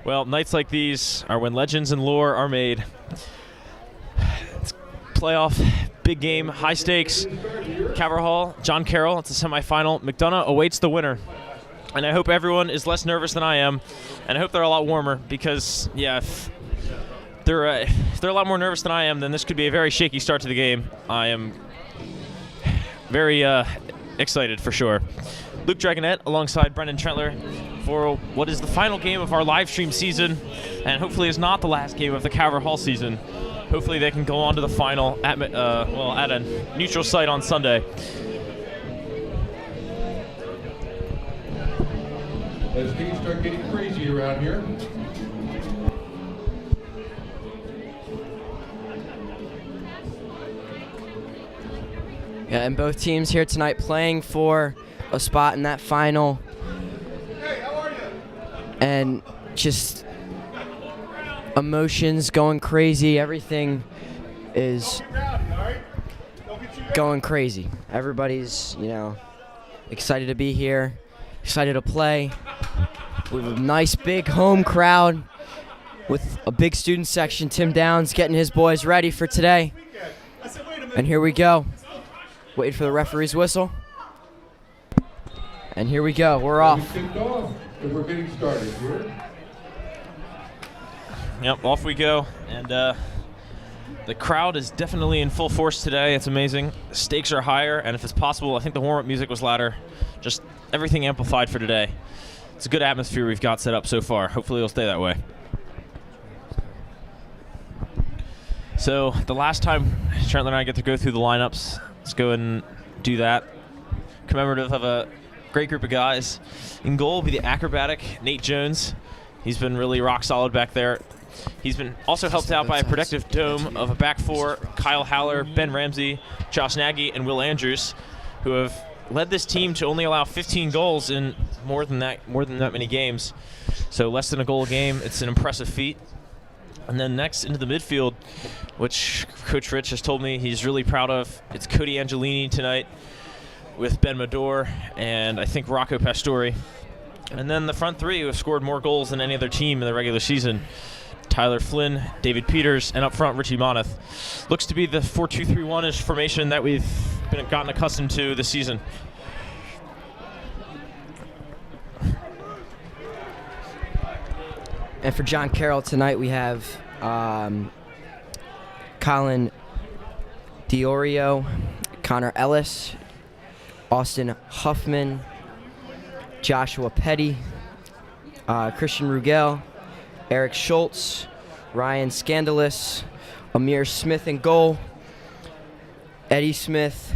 Well, nights like these are when legends and lore are made. It's playoff, big game, high stakes. Calvert Hall, John Carroll, it's a semifinal. McDonough awaits the winner. And I hope everyone is less nervous than I am. And I hope they're a lot warmer because, yeah, if they're a lot more nervous than I am, then this could be a very shaky start to the game. I am very excited for sure. Luke Dragonette alongside Brendan Trentler for what is the final game of our live stream season, and hopefully is not the last game of the Calvert Hall season. Hopefully they can go on to the final at a neutral site on Sunday. As things start getting crazy around here. Yeah, and both teams here tonight playing for a spot in that final. Hey, how are you? And just emotions going crazy. Everything is going crazy. Everybody's, excited to be here, excited to play. We have a nice big home crowd with a big student section. Tim Downs getting his boys ready for today. And here we go. Waiting for the referee's whistle. And here we go. We're off. We're getting started here. Yep, off we go. And the crowd is definitely in full force today. It's amazing. Stakes are higher, and if it's possible, I think the warm-up music was louder. Just everything amplified for today. It's a good atmosphere we've got set up so far. Hopefully it'll stay that way. So the last time Trentler and I get to go through the lineups, let's go and do that. Commemorative of a great group of guys. In goal will be the acrobatic Nate Jones. He's been really rock solid back there. He's been also helped out by a protective dome of a back four, Kyle Haller, Ben Ramsey, Josh Nagy, and Will Andrews, who have led this team to only allow 15 goals in more than that many games. So less than a goal a game. It's an impressive feat. And then next into the midfield, which Coach Rich has told me he's really proud of, it's Cody Angelini tonight with Ben Medor and I think Rocco Pastore. And then the front three who have scored more goals than any other team in the regular season. Tyler Flynn, David Peters, and up front Richie Moneth. Looks to be the 4-2-3-1-ish formation that we've gotten accustomed to this season. And for John Carroll tonight, we have Colin Diorio, Connor Ellis, Austin Huffman, Joshua Petty, Christian Rugel, Eric Schultz, Ryan Scandalous, Amir Smith in goal, Eddie Smith,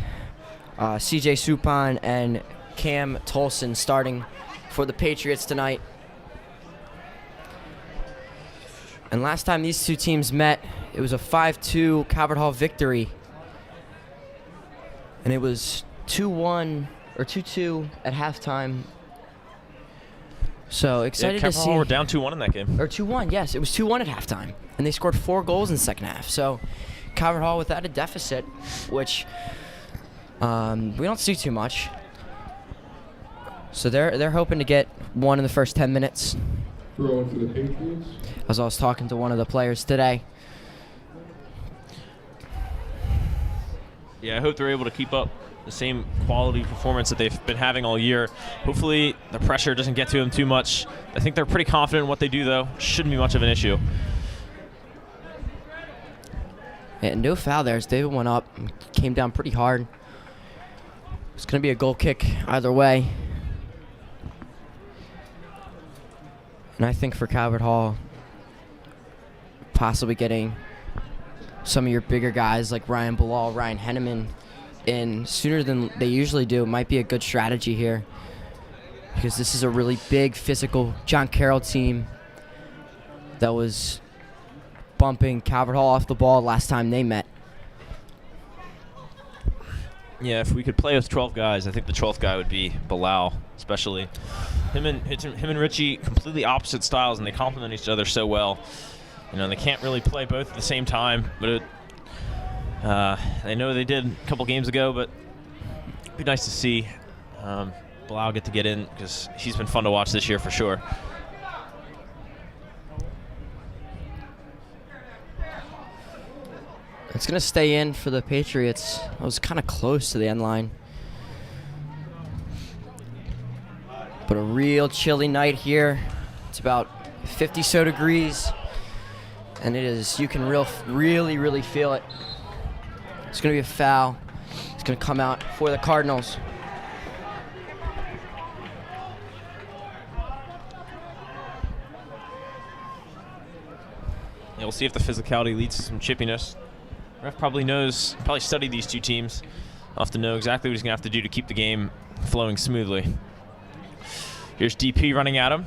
CJ Suppan, and Cam Tolson starting for the Patriots tonight. And last time these two teams met, it was a 5-2 Calvert Hall victory. And it was 2-1 or 2-2 at halftime. So excited to see. Calvert Hall were down 2-1 in that game. Or 2-1, yes. It was 2-1 at halftime. And they scored 4 goals in the second half. So Calvert Hall without a deficit, which we don't see too much. So they're hoping to get one in the first 10 minutes. Throwing for the Patriots. As I was talking to one of the players today. Yeah, I hope they're able to keep up the same quality performance that they've been having all year. Hopefully the pressure doesn't get to them too much. I think they're pretty confident in what they do, though. Shouldn't be much of an issue. Yeah, no foul there as David went up and came down pretty hard. It's going to be a goal kick either way. And I think for Calvert Hall, possibly getting some of your bigger guys like Ryan Bilal, Ryan Henneman in sooner than they usually do might be a good strategy here, because this is a really big physical John Carroll team that was bumping Calvert Hall off the ball last time they met. Yeah, if we could play with 12 guys, I think the 12th guy would be Bilal, especially. Him and Richie, completely opposite styles, and they complement each other so well. You know, they can't really play both at the same time, but I know they did a couple games ago, but it'd be nice to see Bilal get in, because he's been fun to watch this year for sure. It's going to stay in for the Patriots. I was kind of close to the end line. But a real chilly night here. It's about 50 so degrees. And it is, you can really feel it. It's going to be a foul. It's going to come out for the Cardinals. Yeah, we'll see if the physicality leads to some chippiness. Ref probably studied these two teams. I'll have to know exactly what he's going to have to do to keep the game flowing smoothly. Here's DP running at him.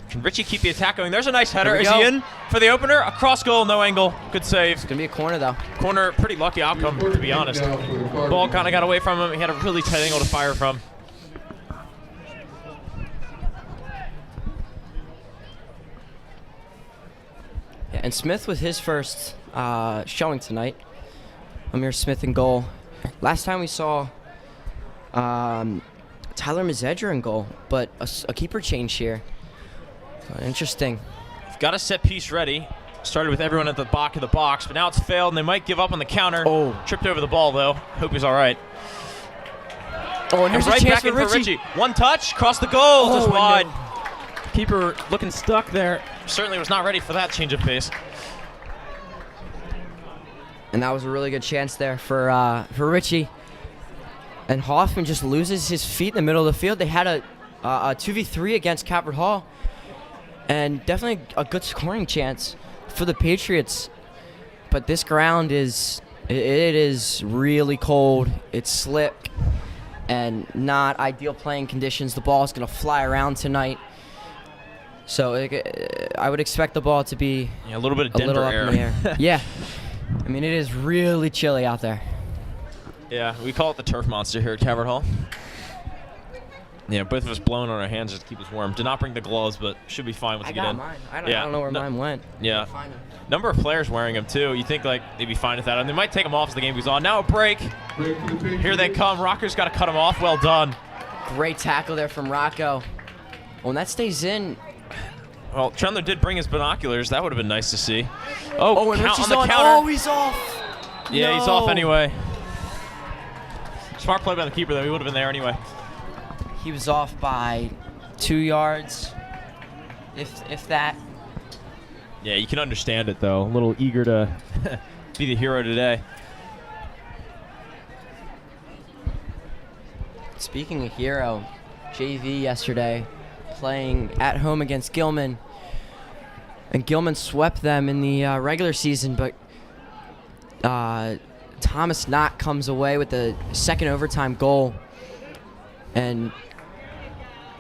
Can Richie keep the attack going? There's a nice header. Is he in for the opener? Across goal, no angle. Good save. It's going to be a corner, though. Corner, pretty lucky outcome, to be honest. Ball kind of got away from him. He had a really tight angle to fire from. Yeah, and Smith with his first showing tonight. Amir Smith in goal. Last time we saw Tyler Mazedra in goal, but a keeper change here. Interesting. We've got a set piece ready. Started with everyone at the back of the box, but now it's failed, and they might give up on the counter. Oh. Tripped over the ball, though. Hope he's all right. Oh, and here's right a chance back in for Richie. One touch, cross the goal, just and wide. no. Keeper looking stuck there. Certainly was not ready for that change of pace. And that was a really good chance there for Richie. And Hoffman just loses his feet in the middle of the field. They had a 2v3 against Calvert Hall. And definitely a good scoring chance for the Patriots. But this ground is really cold. It's slick and not ideal playing conditions. The ball is going to fly around tonight. So I would expect the ball to be a little bit of a Denver little up air. in the air. Yeah. I mean, it is really chilly out there. Yeah, we call it the turf monster here at Calvert Hall. Yeah, both of us blowing on our hands just to keep us warm. Did not bring the gloves, but should be fine once we get in. Mine. I don't know where mine went. Yeah. Number of players wearing them, too. You think, they'd be fine with that. And they might take them off as the game goes on. Now a break. Here they come. Rocco's got to cut them off. Well done. Great tackle there from Rocco. Oh, and that stays in. Well, Chandler did bring his binoculars. That would have been nice to see. Oh, and count Richie's on the on. counter. Oh, he's off. Yeah, No. he's off anyway. Smart play by the keeper, though. He would have been there anyway. He was off by 2 yards, if that. Yeah, you can understand it, though. A little eager to be the hero today. Speaking of hero, JV yesterday playing at home against Gilman. And Gilman swept them in the regular season, but Thomas Knott comes away with the second overtime goal and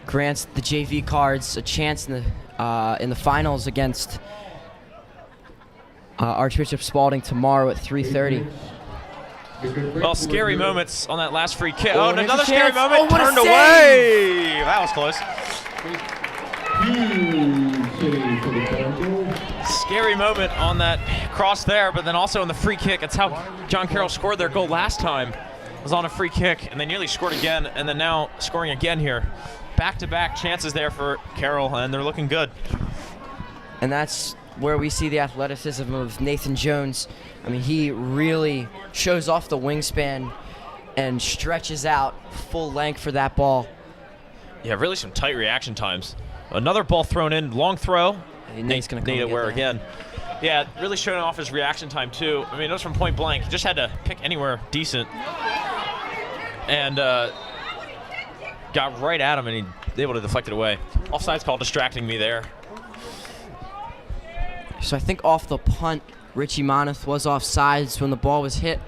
grants the JV Cards a chance in the finals against Archbishop Spalding tomorrow at 3:30. Well, scary moments on that last free kick. Oh, Oh, and there's another a scary chance. moment. Oh, what a Turned save. away. That was close. Huge save for the Cardinals. Scary moment on that cross there, but then also on the free kick. It's how John Carroll scored their goal last time. It was on a free kick, and they nearly scored again, and then now scoring again here. Back-to-back chances there for Carroll, and they're looking good. And that's where we see the athleticism of Nathan Jones. I mean, he really shows off the wingspan and stretches out full length for that ball. Yeah, really some tight reaction times. Another ball thrown in, long throw. Nate's going to come Nate and get Ware that. again. Yeah, really showing off his reaction time, too. I mean, it was from point blank. He just had to pick anywhere decent. And got right at him, and he was able to deflect it away. Offside's call distracting me there. So I think off the punt, Richie Moneth was offsides when the ball was hit.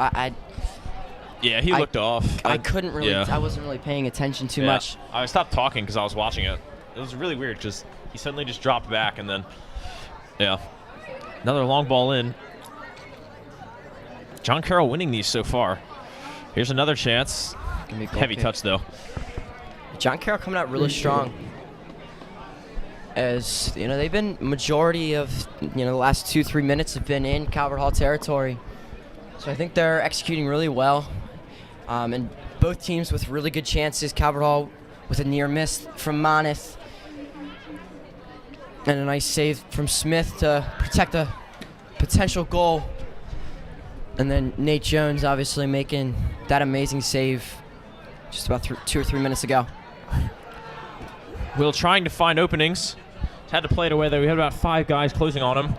Yeah, he looked off. I couldn't really, yeah. I wasn't really paying attention too Yeah. much. I stopped talking because I was watching it. It was really weird because he suddenly just dropped back, and then, yeah. Another long ball in. John Carroll winning these so far. Here's another chance. Gonna be a goal Heavy kick. touch, though. John Carroll coming out really strong. As, you know, they've been majority of, the last 2-3 minutes have been in Calvert Hall territory. So I think they're executing really well. And both teams with really good chances. Calvert Hall with a near miss from Moneth. And a nice save from Smith to protect a potential goal. And then Nate Jones obviously making that amazing save just about 2 or 3 minutes ago. Will trying to find openings. He's had to play it away though. We had about 5 guys closing on him.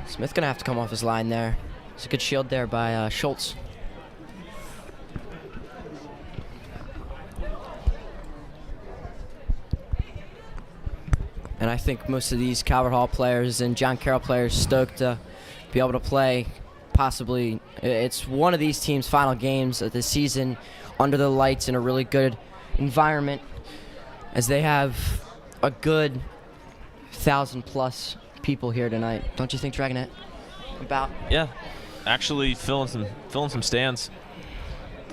Smith gonna have to come off his line there. It's a good shield there by Schultz. And I think most of these Calvert Hall players and John Carroll players stoked to be able to play. Possibly, it's one of these teams' final games of the season under the lights in a really good environment, as they have a good 1,000+ people here tonight. Don't you think, Dragonette? About? Yeah, actually filling some stands.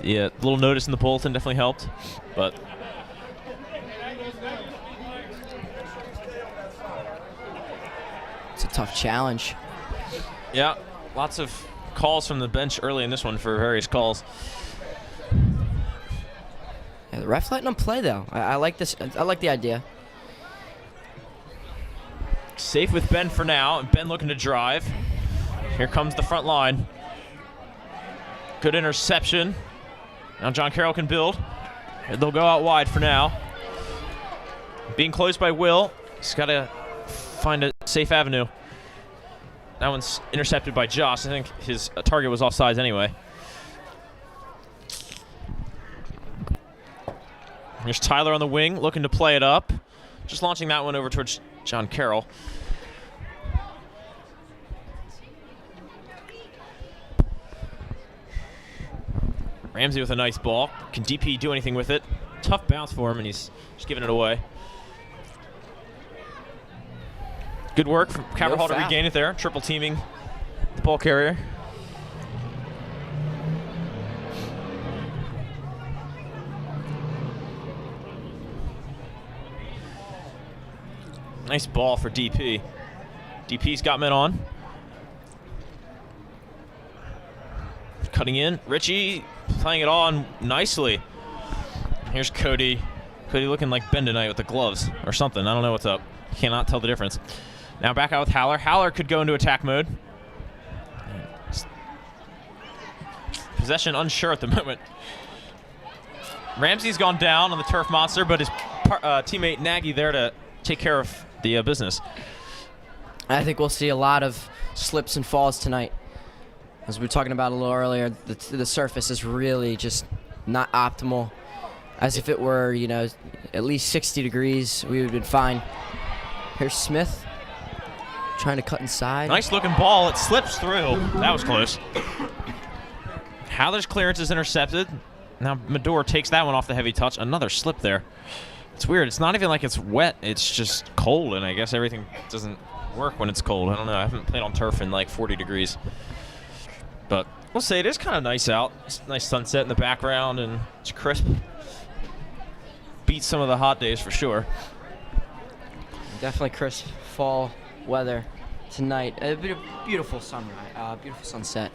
Yeah, a little notice in the bulletin definitely helped, but. It's a tough challenge. Yeah, lots of calls from the bench early in this one for various calls. Yeah, the ref letting them play though. I like this. I like the idea. Safe with Ben for now, and Ben looking to drive. Here comes the front line. Good interception. Now John Carroll can build. They'll go out wide for now. Being closed by Will. He's got to find a safe avenue. That one's intercepted by Josh. I think his target was offsides anyway. Here's Tyler on the wing, looking to play it up. Just launching that one over towards John Carroll. Ramsey with a nice ball. Can DP do anything with it? Tough bounce for him, and he's just giving it away. Good work from Calvert Hall to regain it there. Triple teaming the ball carrier. Nice ball for DP. DP's got men on. Cutting in. Richie playing it on nicely. Here's Cody. Cody looking like Ben tonight with the gloves or something. I don't know what's up. Cannot tell the difference. Now back out with Haller. Haller could go into attack mode. Possession unsure at the moment. Ramsey's gone down on the turf monster, but his teammate Nagy there to take care of the business. I think we'll see a lot of slips and falls tonight. As we were talking about a little earlier, the surface is really just not optimal. As if it were, you know, at least 60 degrees, we would have been fine. Here's Smith trying to cut inside. Nice looking ball. It slips through. That was close. Haller's clearance is intercepted. Now Medor takes that one off the heavy touch. Another slip there. It's weird. It's not even like it's wet. It's just cold, and I guess everything doesn't work when it's cold. I don't know. I haven't played on turf in like 40 degrees. But we'll say it is kind of nice out. It's a nice sunset in the background, and it's crisp. Beats some of the hot days for sure. Definitely crisp fall weather tonight. A beautiful sunrise, beautiful sunset.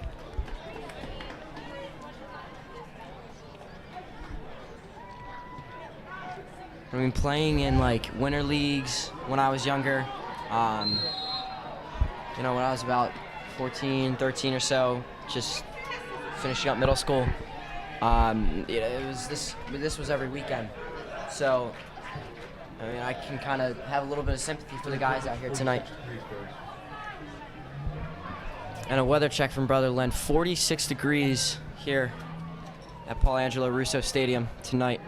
I mean, playing in like winter leagues when I was younger, you know, when I was about 14, 13 or so, just finishing up middle school, you know, it was this was every weekend. So, I mean, I can kind of have a little bit of sympathy for the guys out here tonight. And a weather check from Brother Len, 46 degrees here at Paul Angelo Russo Stadium tonight.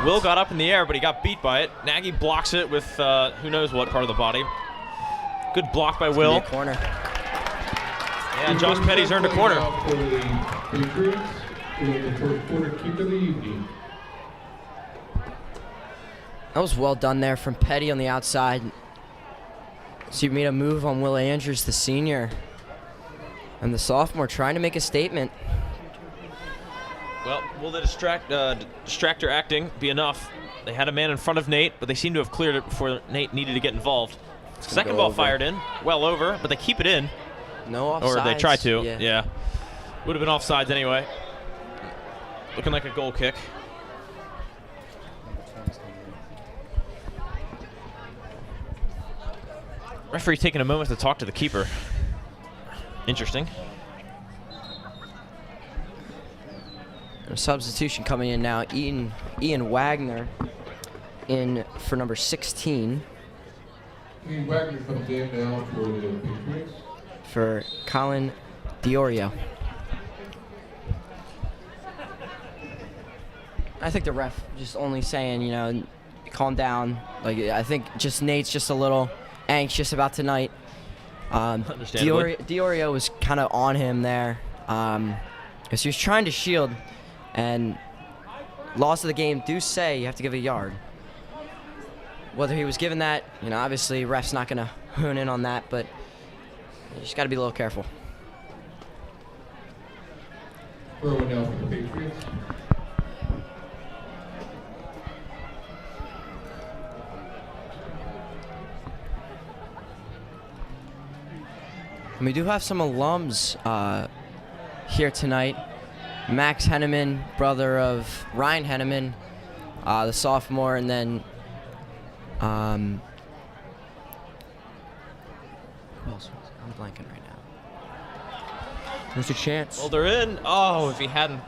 Will got up in the air, but he got beat by it. Nagy blocks it with who knows what part of the body. Good block by Will. Corner. Yeah, Josh Petty's earned a corner. That was well done there from Petty on the outside. So you made a move on Will Andrews, the senior. And the sophomore trying to make a statement. Well, will the distractor acting be enough? They had a man in front of Nate, but they seem to have cleared it before Nate needed to get involved. Second ball fired in, well over, but they keep it in. No offsides. Or they try to, Yeah. yeah. Would have been offsides anyway. Looking like a goal kick. Referee taking a moment to talk to the keeper. Interesting. A substitution coming in now. Ian Wagner in for number 16 Ian Wagner comes in now for the Patriots. for Colin Diorio. I think the ref just only saying, you know, calm down. Like, I think just Nate's just a little anxious about tonight. Understandably. Diorio was kind of on him there, because he was trying to shield, and laws of the game do say you have to give a yard. Whether he was given that, you know, obviously ref's not going to hone in on that, but you just got to be a little careful. Throw now for the Patriots. And we do have some alums here tonight. Max Henneman, brother of Ryan Henneman, the sophomore, and then who else? I'm blanking right now. There's a chance. Well, they're in. Oh, if he hadn't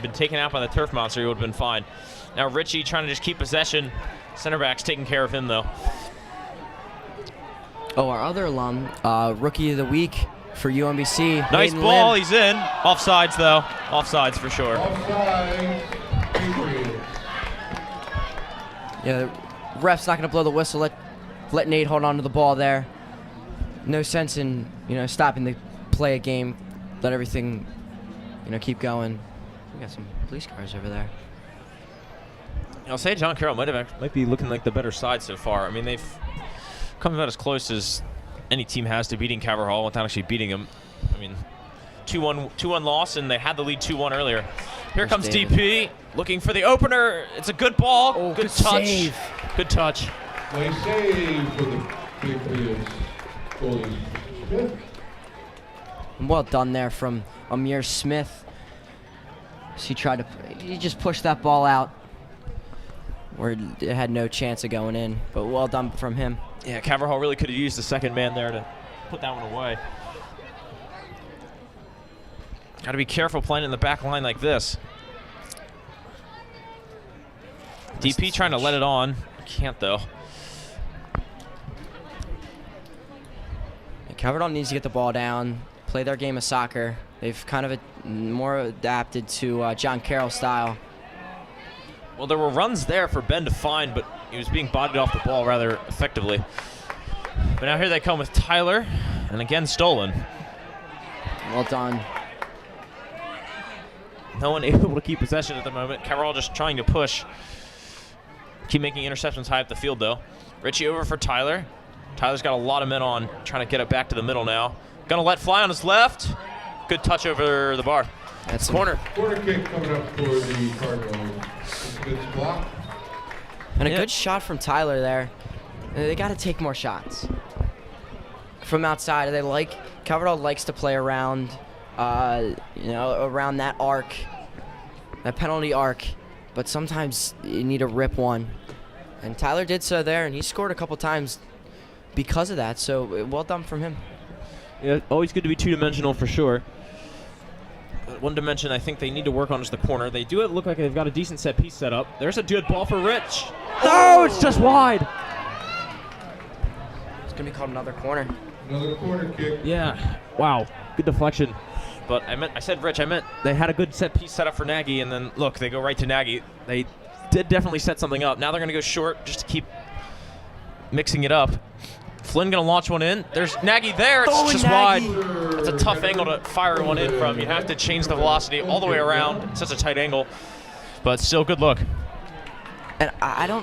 been taken out by the turf monster, he would have been fine. Now Richie trying to just keep possession. Center back's taking care of him, though. Oh, our other alum, Rookie of the Week for UMBC. Nice Hayden ball. Lim. He's in. Offsides, though. Offsides for sure. Offside, Patriots. Yeah, the ref's not going to blow the whistle. Let Nate hold on to the ball there. No sense in, you know, stopping the play a game. Let everything, you know, keep going. We got some police cars over there. I'll say John Carroll might be looking like the better side so far. I mean, they've come about as close as any team has to beating Calvert Hall without actually beating them. I mean, 2-1 loss, and they had the lead 2-1 earlier. Here There's comes David. DP looking for the opener. It's a good ball. Oh, good good touch. save. Good touch. Nice save for the Patriots. Goalie Smith. Well done there from Amir Smith. So he just pushed that ball out where it had no chance of going in, but well done from him. Yeah, Calvert Hall really could have used the second man there to put that one away. Got to be careful playing in the back line like this. DP trying to let it on. Can't, though. Calvert needs to get the ball down, play their game of soccer. They've kind of more adapted to John Carroll style. Well, there were runs there for Ben to find, but he was being bodied off the ball rather effectively. But now here they come with Tyler, and again stolen. Well done. No one able to keep possession at the moment. Carroll just trying to push. Keep making interceptions high up the field, though. Richie over for Tyler. Tyler's got a lot of men on, trying to get it back to the middle now. Gonna let fly on his left. Good touch over the bar. That's Corner. Corner kick coming up for the Cardinals. It's a good block. And a Yeah. good shot from Tyler there. They got to take more shots from outside. Calvert likes to play around, you know, around that arc, that penalty arc. But sometimes you need to rip one, and Tyler did so there, and he scored a couple times because of that. So well done from him. Yeah, always good to be two-dimensional for sure. But one dimension I think they need to work on is the corner. They do look like they've got a decent set piece set up. There's a good ball for Rich. Oh, it's just wide. It's gonna be called another corner. Another corner kick. Yeah. Wow. Good deflection. But I said Rich. I meant they had a good set piece set up for Nagy, and then look, they go right to Nagy. They did definitely set something up. Now they're going to go short just to keep mixing it up. Flynn going to launch one in. There's Nagy there. It's just Nagy. wide. That's a tough angle to fire one in from. You have to change the velocity all the way around. It's such a tight angle, but still good look. And I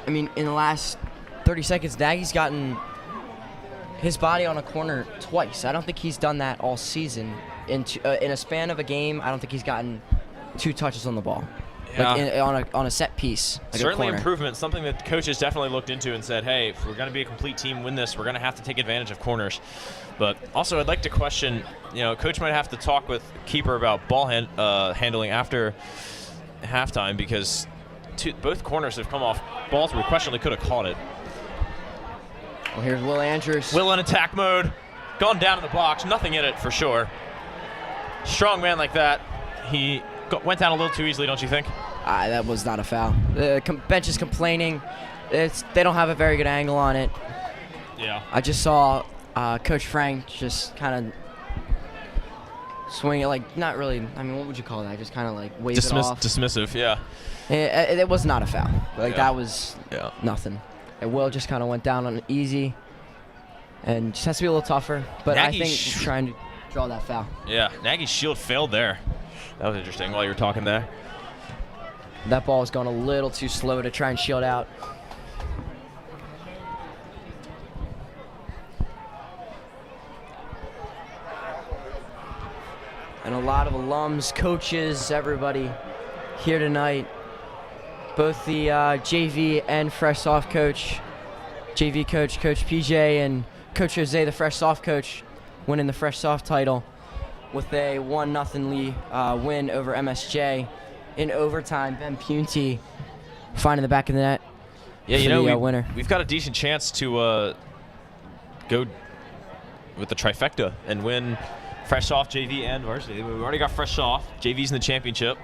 mean, in the last 30 seconds, Nagy's gotten his body on a corner twice. I don't think he's done that all season. In a span of a game, I don't think he's gotten 2 touches on the ball. Yeah. Like on a set piece. Like Certainly a corner. improvement, something that coaches definitely looked into and said, hey, if we're going to be a complete team, win this, we're going to have to take advantage of corners. But also I'd like to question, coach might have to talk with keeper about ball handling after halftime, because both corners have come off balls where we questionably could have caught it. Well, here's Will Andrews. Will in attack mode, gone down in the box, nothing in it for sure. Strong man like that, he went down a little too easily, don't you think? That was not a foul. The bench is complaining. They don't have a very good angle on it. Yeah. I just saw Coach Frank just kind of swing it, like, not really. I mean, what would you call that? Just kind of like wave it off. Dismissive, yeah. It was not a foul. Like, Yeah. that was nothing. And Will just kind of went down on it easy, and just has to be a little tougher. But I think he's trying to draw that foul. Yeah, Nagy's shield failed there. That was interesting while you were talking there. That ball was going a little too slow to try and shield out. And a lot of alums, coaches, everybody here tonight. Both the JV and fresh soft coach, JV coach, Coach PJ, and Coach Jose, the fresh soft coach, winning the fresh soft title with a 1-0 win over MSJ. In overtime, Ben Punty finding the back of the net. Yeah, winner. We've got a decent chance to go with the trifecta and win fresh soft, JV, and varsity. We've already got fresh soft. JV's in the championship.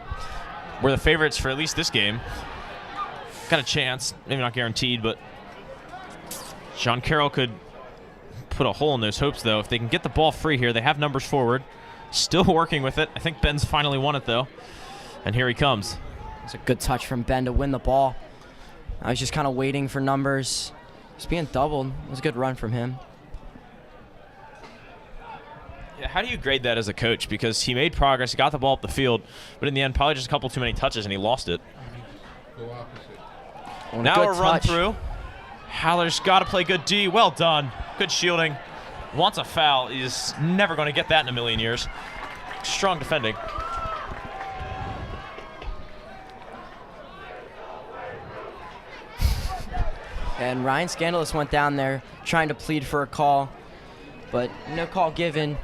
We're the favorites for at least this game. Got a chance, maybe not guaranteed, but Sean Carroll could put a hole in those hopes, though. If they can get the ball free here, they have numbers forward. Still working with it. I think Ben's finally won it, though. And here he comes. It's a good touch from Ben to win the ball. I was just kind of waiting for numbers. Just being doubled. It was a good run from him. Yeah, how do you grade that as a coach? Because he made progress, he got the ball up the field, but in the end, probably just a couple too many touches, and he lost it. Now a run through. Haller's got to play good D. Well done. Good shielding. Wants a foul. He's never going to get that in a million years. Strong defending. And Ryan Scandalous went down there trying to plead for a call, but no call given.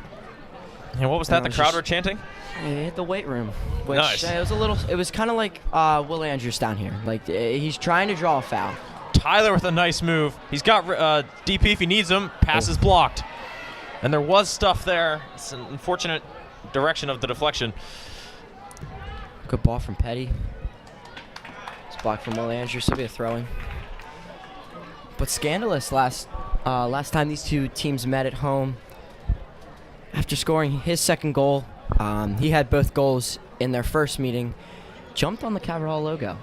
And what was that? The crowd were chanting? It hit the weight room, which Nice. it was kind of like Will Andrews down here. Like, he's trying to draw a foul. Tyler with a nice move. He's got DP if he needs him. Pass is blocked. And there was stuff there. It's an unfortunate direction of the deflection. Good ball from Petty. It's blocked from Will Andrews, so it'll be a throw-in. But Scandalous last time these two teams met at home, after scoring his second goal, he had both goals in their first meeting, jumped on the Cabot Hall logo.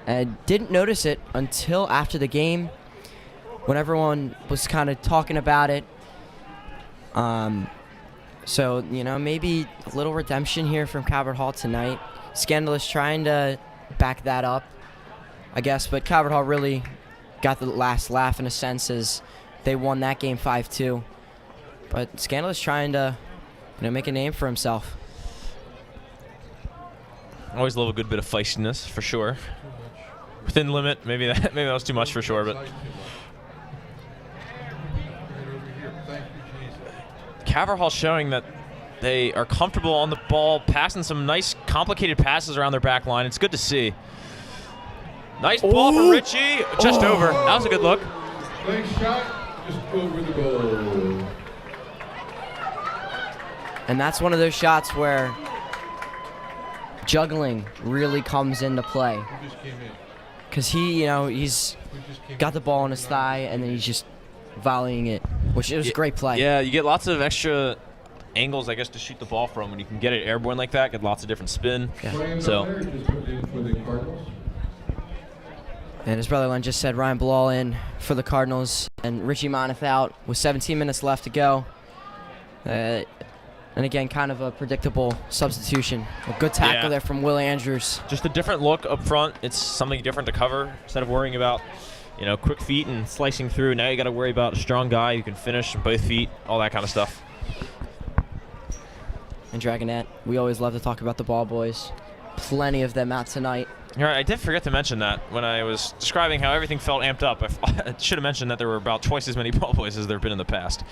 And didn't notice it until after the game, when everyone was kind of talking about it. So, maybe a little redemption here from Cabot Hall tonight. Scandalous trying to back that up, I guess, but Cabot Hall really got the last laugh in a sense as they won that game 5-2. But Scandalous trying to, make a name for himself. Always love a good bit of feistiness, for sure. Within limit, maybe that was too much for sure, but Cabot Hall showing that they are comfortable on the ball, passing some nice, complicated passes around their back line. It's good to see. Nice ball for Richie, just over. That was a good look. Nice shot, just over the goal. And that's one of those shots where juggling really comes into play. He just came in. Because he's got the ball on his thigh, and then he's just volleying it, which was a great play. Yeah, you get lots of extra angles, I guess, to shoot the ball from. When you can get it airborne like that, get lots of different spin. Yeah. So. Just put in for the Cardinals. And his brother Len just said Ryan Bilal in for the Cardinals, and Richie Moneth out with 17 minutes left to go. And again, kind of a predictable substitution. A good tackle there from Will Andrews. Just a different look up front. It's something different to cover. Instead of worrying about, quick feet and slicing through, now you got to worry about a strong guy who can finish with both feet, all that kind of stuff. and Dragonette. We always love to talk about the ball boys. Plenty of them out tonight. All right, I did forget to mention that when I was describing how everything felt amped up. I should have mentioned that there were about twice as many ball boys as there have been in the past.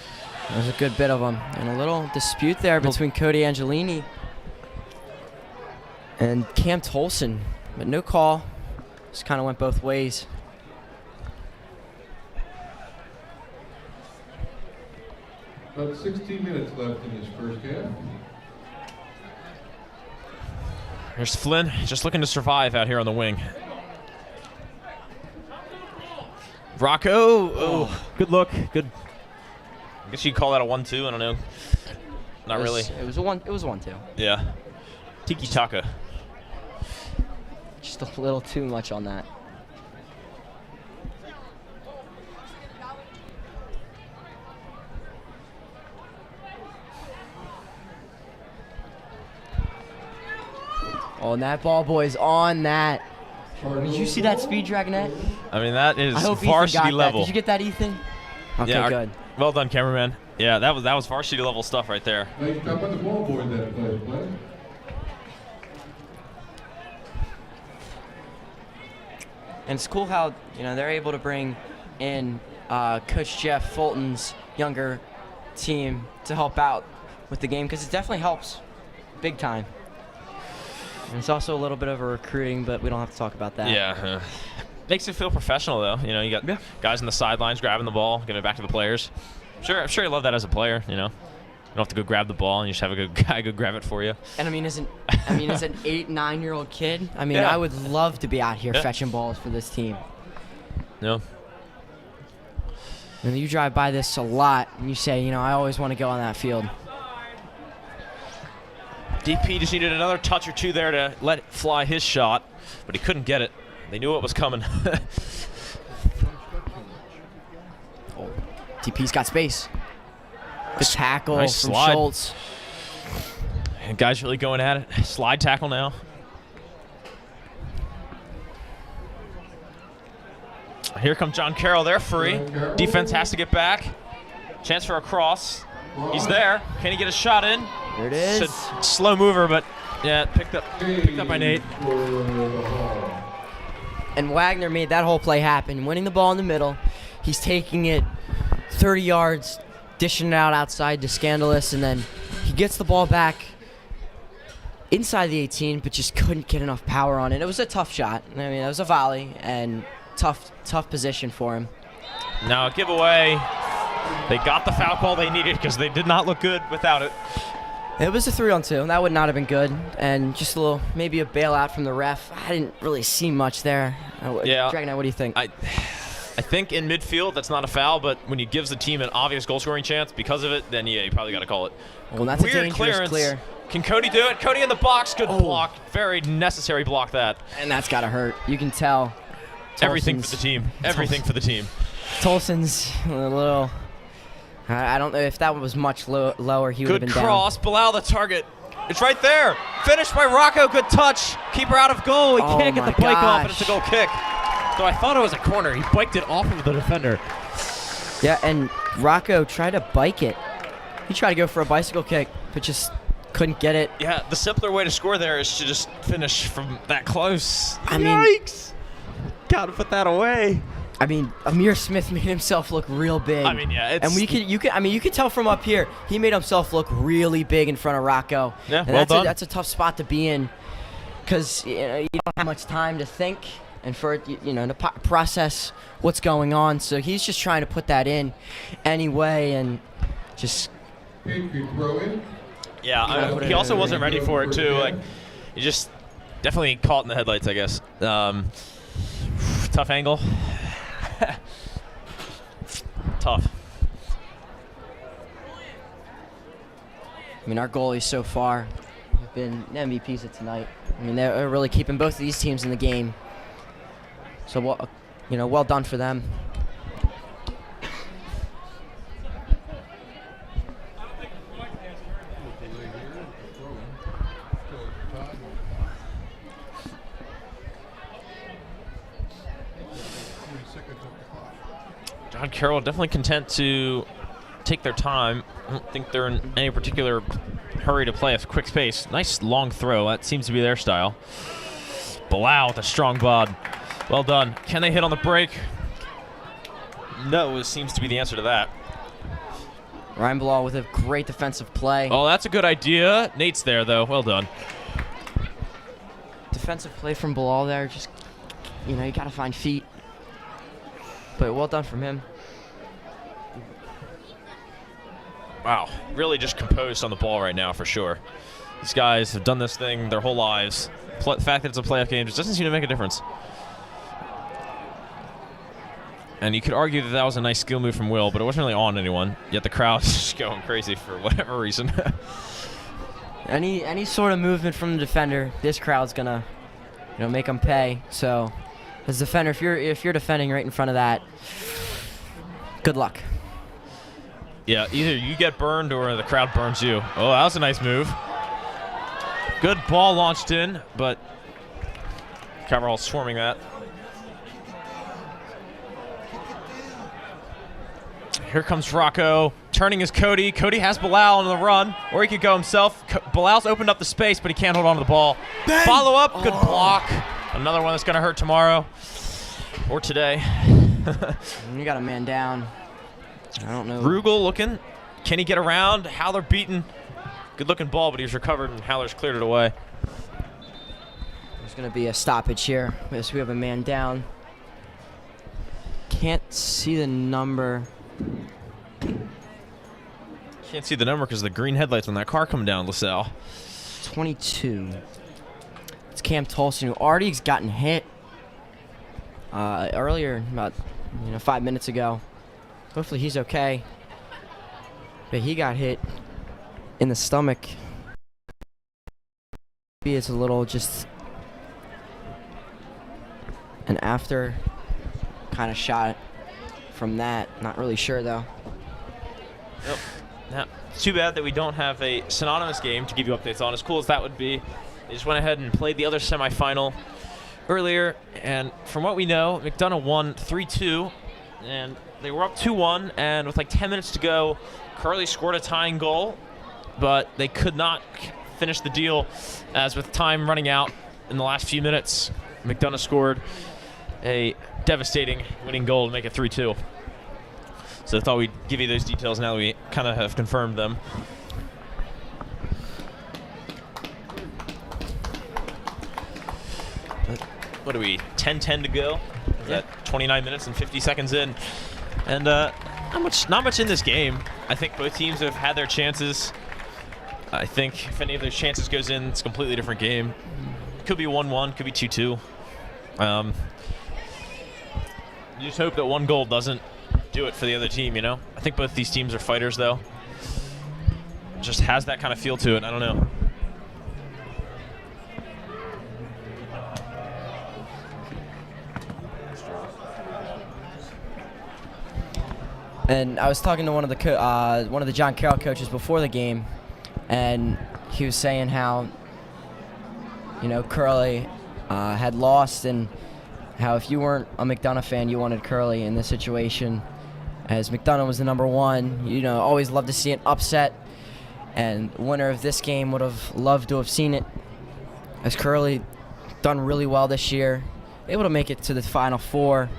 There's a good bit of them. And a little dispute there between Cody Angelini and Cam Tolson. But no call. Just kind of went both ways. About 16 minutes left in this first half. There's Flynn, just looking to survive out here on the wing. Rocco, oh, good look, good. I guess you'd call that a 1-2. I don't know. Not really. It was a 1-2. Yeah. Tiki Taka. Just a little too much on that. Oh, and that ball boy's on that. Did you see that speed, Dragonette? I mean, that is I hope varsity Ethan got level. That. Did you get that, Ethan? Okay, yeah, good. Well done, cameraman. Yeah, that was varsity level stuff right there. Nice job on the ball boy that play. And it's cool how they're able to bring in Coach Jeff Fulton's younger team to help out with the game, because it definitely helps big time. And it's also a little bit of a recruiting, but we don't have to talk about that. Yeah. Makes it feel professional, though. You got guys on the sidelines grabbing the ball, giving it back to the players. I'm sure you love that as a player, You don't have to go grab the ball, and you just have a good guy go grab it for you. And as an 8-9-year-old kid, I would love to be out here fetching balls for this team. Yeah. And you drive by this a lot, and you say, I always want to go on that field. DP just needed another touch or two there to let fly his shot, but he couldn't get it. They knew it was coming. Oh, DP's got space. Good tackle Nice from slide. Schultz. And guys really going at it. Slide tackle now. Here comes John Carroll. They're free. Defense has to get back. Chance for a cross. He's there. Can he get a shot in? There it is. It's a slow mover, but yeah, picked up by Nate. And Wagner made that whole play happen, winning the ball in the middle. He's taking it 30 yards, dishing it out outside to Scandalous, and then he gets the ball back inside the 18, but just couldn't get enough power on it. It was a tough shot. It was a volley, and tough position for him. Now a giveaway. They got the foul call they needed because they did not look good without it. It was a 3-on-2. That would not have been good. And just maybe a bailout from the ref. I didn't really see much there. Yeah. Dragonite, what do you think? I think in midfield that's not a foul, but when he gives the team an obvious goal-scoring chance because of it, then yeah, you probably got to call it. Well, that's Weird a dangerous clearance. clear. Can Cody do it? Cody in the box. Good block. Very necessary block that. And that's got to hurt. You can tell. Everything for the team. Everything for the team. Tolson's a little... I don't know if that was much lower. He would have Good been down. cross. Below the target. It's right there. Finished by Rocco. Good touch. Keeper out of goal. He can't get the bike off, and it's a goal kick. So I thought it was a corner. He biked it off of the defender. Yeah, and Rocco tried to bike it. He tried to go for a bicycle kick, but just couldn't get it. Yeah, the simpler way to score there is to just finish from that close. Yikes! Gotta put that away. Amir Smith made himself look real big. Yeah, it's... And you could tell from up here, he made himself look really big in front of Rocco. Yeah, and well done. That's a tough spot to be in, because you don't have much time to think and for to process what's going on. So he's just trying to put that in anyway, and just. Yeah, he also wasn't ready for it too. He just definitely caught in the headlights, I guess. Tough angle. Tough. Our goalies so far have been MVPs of tonight. They're really keeping both of these teams in the game. So, well done for them. John Carroll definitely content to take their time. I don't think they're in any particular hurry to play a quick space. Nice long throw. That seems to be their style. Bilal with a strong bod. Well done. Can they hit on the break? No, it seems to be the answer to that. Ryan Bilal with a great defensive play. Oh, that's a good idea. Nate's there, though. Well done. Defensive play from Bilal there. Just, you got to find feet. But well done from him. Wow, really just composed on the ball right now for sure. These guys have done this thing their whole lives. The fact that it's a playoff game just doesn't seem to make a difference. And you could argue that that was a nice skill move from Will, but it wasn't really on anyone. Yet the crowd's just going crazy for whatever reason. Any sort of movement from the defender, this crowd's gonna, make them pay. So, as a defender, if you're defending right in front of that, good luck. Yeah, either you get burned or the crowd burns you. Oh, that was a nice move. Good ball launched in, but Coverall swarming that. Here comes Rocco, turning his Cody. Cody has Bilal on the run, or he could go himself. Bilal's opened up the space, but he can't hold on to the ball. Follow up, good block. Another one that's going to hurt tomorrow or today. You got a man down. I don't know. Rugel looking. Can he get around? Howler beaten. Good looking ball, but he's recovered, and Howler's cleared it away. There's going to be a stoppage here. Yes, we have a man down. Can't see the number. Can't see the number because of the green headlights on that car coming down, LaSalle. 22. It's Cam Tolson, who already's gotten hit earlier, about 5 minutes ago. Hopefully he's okay. But he got hit in the stomach. Maybe it's a little just an after kind of shot from that. Not really sure though. Yep. Now, it's too bad that we don't have a synonymous game to give you updates on. As cool as that would be, they just went ahead and played the other semifinal earlier, and from what we know, McDonough won 3-2, and they were up 2-1, and with like 10 minutes to go, Curley scored a tying goal, but they could not finish the deal, as with time running out in the last few minutes, McDonough scored a devastating winning goal to make it 3-2. So I thought we'd give you those details now that we kind of have confirmed them. What are we, 10-10 to go? Is that 29 minutes and 50 seconds in? And not much in this game. I think both teams have had their chances. I think if any of those chances goes in, it's a completely different game. Could be 1-1, could be 2-2. You just hope that one goal doesn't do it for the other team, I think both these teams are fighters, though. It just has that kind of feel to it. I don't know. And I was talking to one of the John Carroll coaches before the game, and he was saying how, Curley had lost, and how if you weren't a McDonough fan, you wanted Curley in this situation. As McDonough was the number one, always loved to see an upset, and the winner of this game would have loved to have seen it. As Curley done really well this year, able to make it to the Final Four.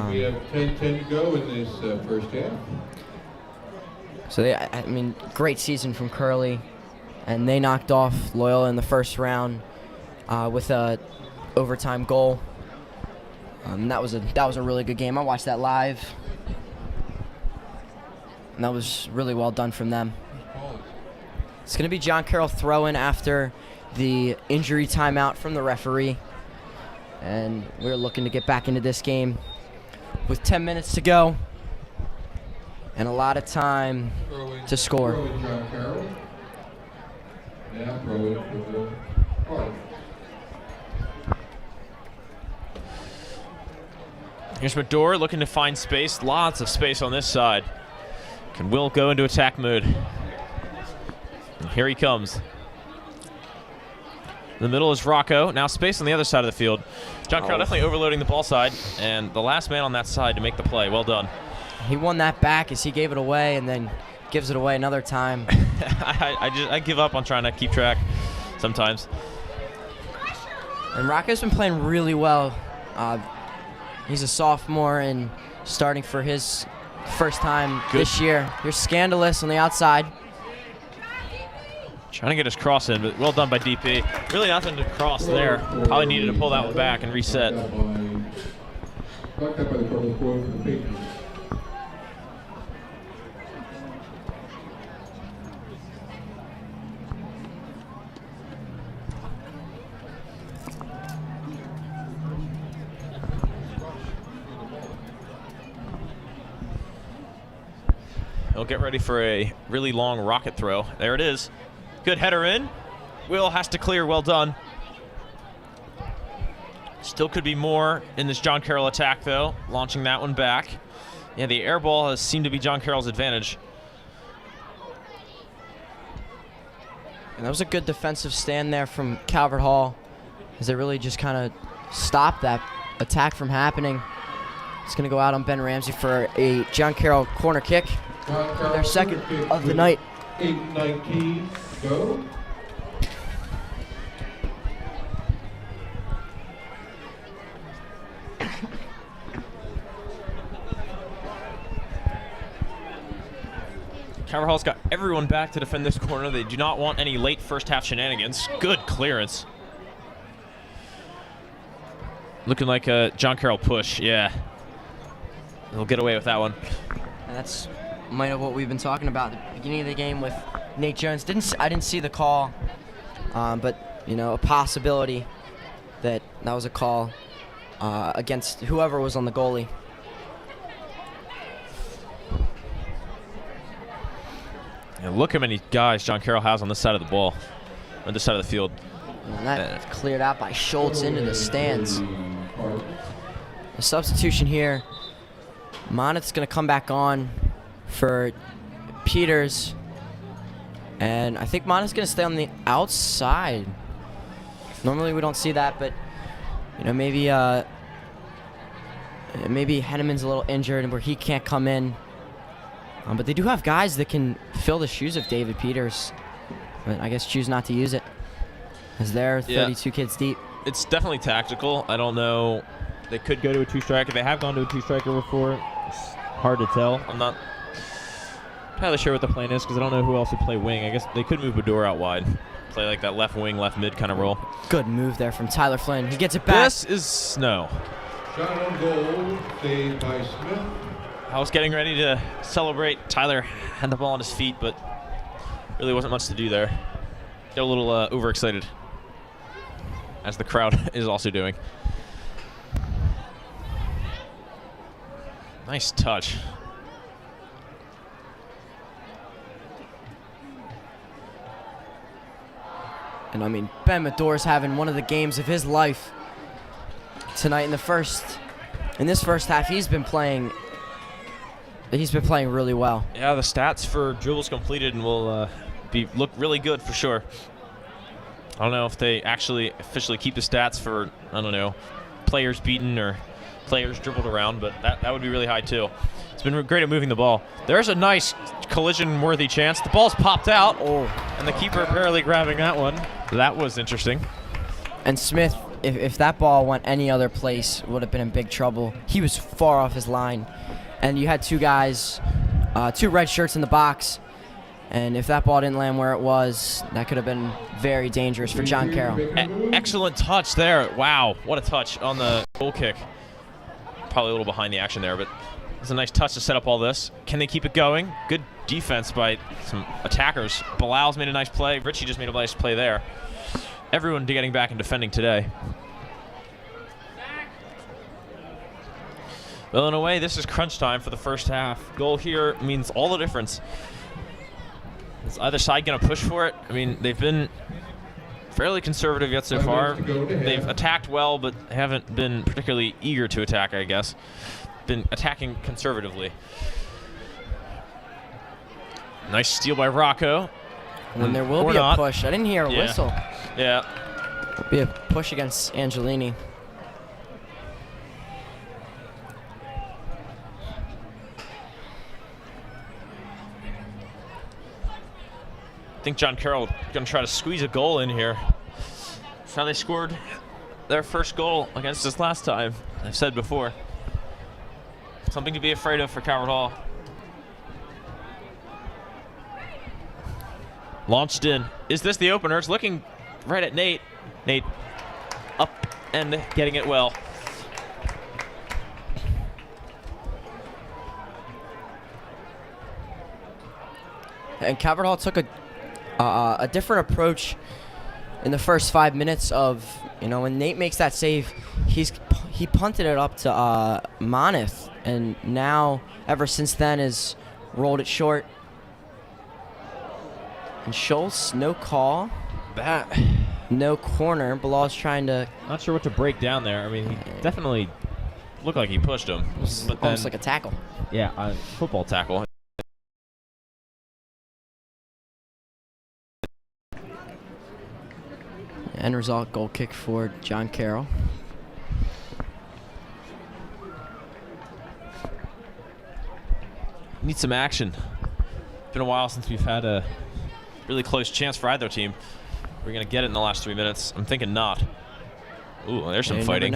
We have 10-10 to go in this first half. So, great season from Curley, and they knocked off Loyola in the first round with a overtime goal. That was a really good game. I watched that live, and that was really well done from them. It's going to be John Carroll throwing after the injury timeout from the referee, and we're looking to get back into this game with 10 minutes to go and a lot of time to score. John Carroll. Now throw it for the Park. Here's Medor looking to find space. Lots of space on this side. Can Will go into attack mode? And here he comes. In the middle is Rocco. Now space on the other side of the field. John Carroll definitely overloading the ball side, and the last man on that side to make the play. Well done. He won that back as he gave it away and then gives it away another time. I give up on trying to keep track sometimes. And Rocco's been playing really well. He's a sophomore and starting for his first time this year. Here's Scandalous on the outside. Trying to get his cross in, but well done by DP. Really nothing to cross there. Probably needed to pull that one back and reset. Knocked out by the trouble scoring for the Patriots. He'll get ready for a really long rocket throw. There it is. Good header in. Will has to clear. Well done. Still could be more in this John Carroll attack, though. Launching that one back. Yeah, the air ball has seemed to be John Carroll's advantage. And that was a good defensive stand there from Calvert Hall, as they really just kind of stopped that attack from happening. It's going to go out on Ben Ramsey for a John Carroll corner kick. Their second of the night. 8-19, go. Calvert Hall's got everyone back to defend this corner. They do not want any late first half shenanigans. Good clearance. Looking like a John Carroll push, yeah. They'll get away with that one. And that's might have what we've been talking about at the beginning of the game with Nate Jones. I didn't see the call, but you know, a possibility that was a call against whoever was on the goalie. And look how many guys John Carroll has on this side of the ball, on this side of the field. And that cleared out by Schultz into the stands. A substitution here. Monit's going to come back on for Peters. And I think Monit's going to stay on the outside. Normally we don't see that, but you know, maybe Henneman's a little injured and where he can't come in. But they do have guys that can fill the shoes of David Peters. But I guess choose not to use it, as they're 32 kids deep. It's definitely tactical. I don't know. They could go to a two-striker. They have gone to a two-striker before. It's hard to tell. I'm not entirely sure what the plan is because I don't know who else would play wing. I guess they could move Bador out wide. Play like that left wing, left mid kind of role. Good move there from Tyler Flynn. He gets it back. This is snow. Shot on goal, saved by Smith. I was getting ready to celebrate. Tyler had the ball on his feet, but really wasn't much to do there. Got a little overexcited, as the crowd is also doing. Nice touch. And I mean, Ben Medor's having one of the games of his life tonight in the first. In this first half, he's been playing really well. Yeah, the stats for dribbles completed and will look really good for sure. I don't know if they actually officially keep the stats for, I don't know, players beaten or players dribbled around, but that would be really high too. It's been great at moving the ball. There's a nice collision-worthy chance. The ball's popped out, and the keeper barely grabbing that one. That was interesting. And Smith, if that ball went any other place, would have been in big trouble. He was far off his line. And you had two guys, two red shirts in the box. And if that ball didn't land where it was, that could have been very dangerous for John Carroll. Excellent touch there. Wow, what a touch on the goal kick. Probably a little behind the action there, but it's a nice touch to set up all this. Can they keep it going? Good defense by some attackers. Bilal's made a nice play. Richie just made a nice play there. Everyone getting back and defending today. Well, in a way, this is crunch time for the first half. Goal here means all the difference. Is either side going to push for it? I mean, they've been fairly conservative yet so far. They've attacked well, but haven't been particularly eager to attack, I guess. Been attacking conservatively. Nice steal by Rocco. And there will be a push. I didn't hear a whistle. Yeah. Be a push against Angelini. I think John Carroll going to try to squeeze a goal in here. That's how they scored their first goal against us last time. I've said before. Something to be afraid of for Calvert Hall. Launched in. Is this the opener? It's looking right at Nate. Nate up and getting it well. And Calvert Hall took a different approach in the first 5 minutes of, when Nate makes that save, he punted it up to Moneth, and now ever since then has rolled it short. And Schultz, no call. That. No corner. Bilal's trying to. Not sure what to break down there. I mean, he definitely looked like he pushed him. But then, almost like a tackle. Yeah, football tackle. End result, goal kick for John Carroll. Need some action. Been a while since we've had a really close chance for either team. We're going to get it in the last 3 minutes. I'm thinking not. Ooh, there's some fighting.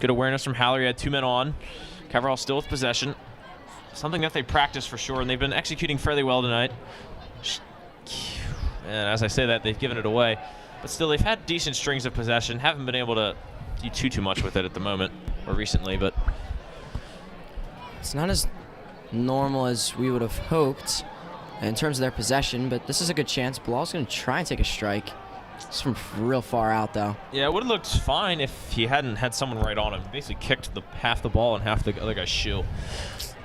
Good awareness from Haller. He had 2 men on. Calvert Hall still with possession. Something that they practice for sure, and they've been executing fairly well tonight. And as I say that, they've given it away. But still, they've had decent strings of possession. Haven't been able to do too much with it at the moment, or recently, but it's not as normal as we would have hoped in terms of their possession, but this is a good chance. Bilal's going to try and take a strike. It's from real far out, though. Yeah, it would have looked fine if he hadn't had someone right on him. He basically kicked half the ball and half the other guy's shoe.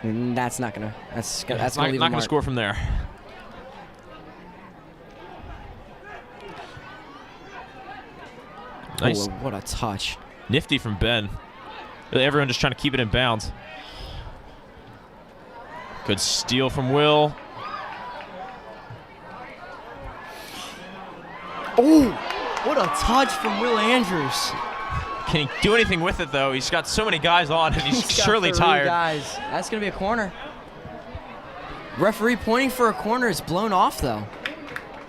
And that's not going to. That's going to leave not going to score from there. Nice. Oh, what a touch. Nifty from Ben. Really, everyone just trying to keep it in bounds. Good steal from Will. Oh, what a touch from Will Andrews. Can he do anything with it, though? He's got so many guys on, and he's surely got 3 tired. Guys. That's going to be a corner. Referee pointing for a corner is blown off, though.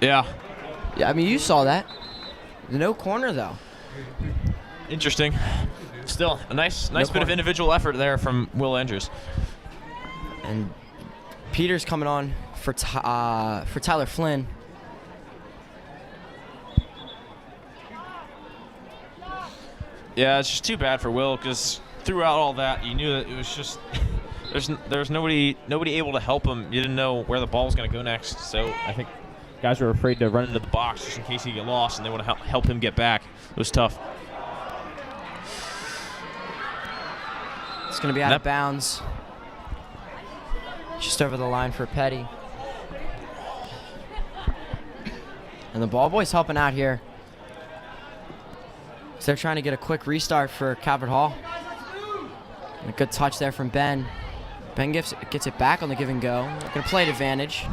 Yeah. Yeah, I mean, you saw that. No corner, though. Interesting. Still, a nice bit of individual effort there from Will Andrews. And Peter's coming on for Tyler Flynn. Yeah, it's just too bad for Will, because throughout all that, you knew that it was just there's nobody able to help him. You didn't know where the ball was going to go next, so I think guys were afraid to run into the box just in case he get lost, and they want to help him get back. It was tough. It's going to be out of bounds. Just over the line for Petty. And the ball boys helping out here. So they're trying to get a quick restart for Calvert Hall. And a good touch there from Ben. Ben gets it back on the give and go. Going to play at advantage.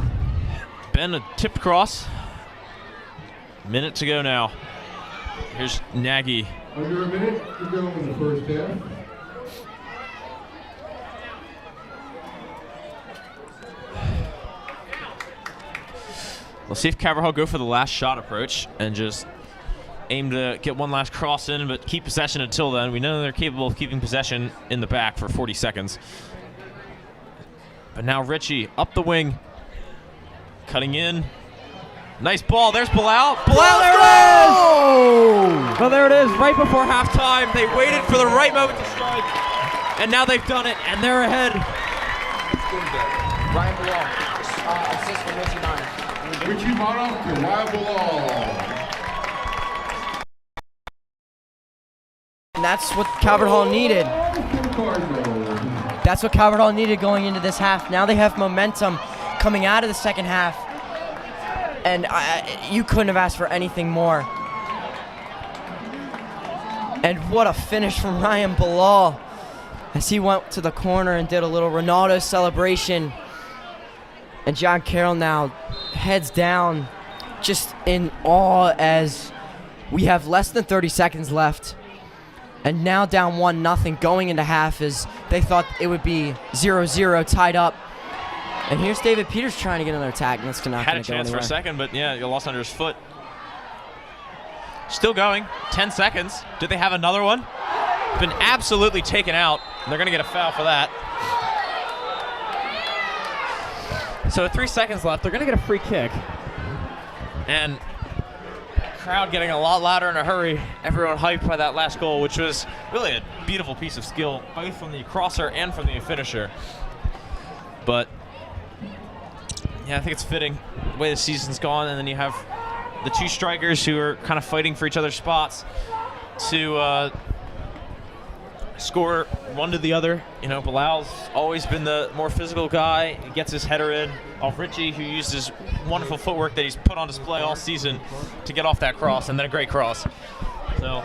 Ben, a tipped cross. Minute to go now. Here's Nagy. Under a minute to go in the first half. Let's see if Calvert Hall go for the last shot approach and just aim to get one last cross in, but keep possession until then. We know they're capable of keeping possession in the back for 40 seconds. But now Ritchie up the wing, cutting in. Nice ball. There's Bilal. Bilal, there it is! Well, there it is, right before halftime. They waited for the right moment to strike, and now they've done it, and they're ahead. Ryan Bilal, assist from Richie Bonner. Richie Bonner to Ryan Bilal. And that's what Calvert Hall needed. That's what Calvert Hall needed going into this half. Now they have momentum coming out of the second half. And you couldn't have asked for anything more. And what a finish from Ryan Bilal as he went to the corner and did a little Ronaldo celebration. And John Carroll now heads down, just in awe as we have less than 30 seconds left. And now down 1-0 going into half, as they thought it would be 0-0 tied up. And here's David Peters trying to get another attack, and that's not Had going a to go chance for anywhere. a second, but yeah, you lost under his foot. Still going. 10 seconds. Did they have another one? Been absolutely taken out. They're going to get a foul for that. So 3 seconds left. They're going to get a free kick. And crowd getting a lot louder in a hurry. Everyone hyped by that last goal, which was really a beautiful piece of skill, both from the crosser and from the finisher. But yeah, I think it's fitting the way the season's gone, and then you have the two strikers who are kind of fighting for each other's spots to score one to the other. You know, Bilal's always been the more physical guy. He gets his header in off Richie, who used his wonderful footwork that he's put on display all season to get off that cross, and then a great cross. So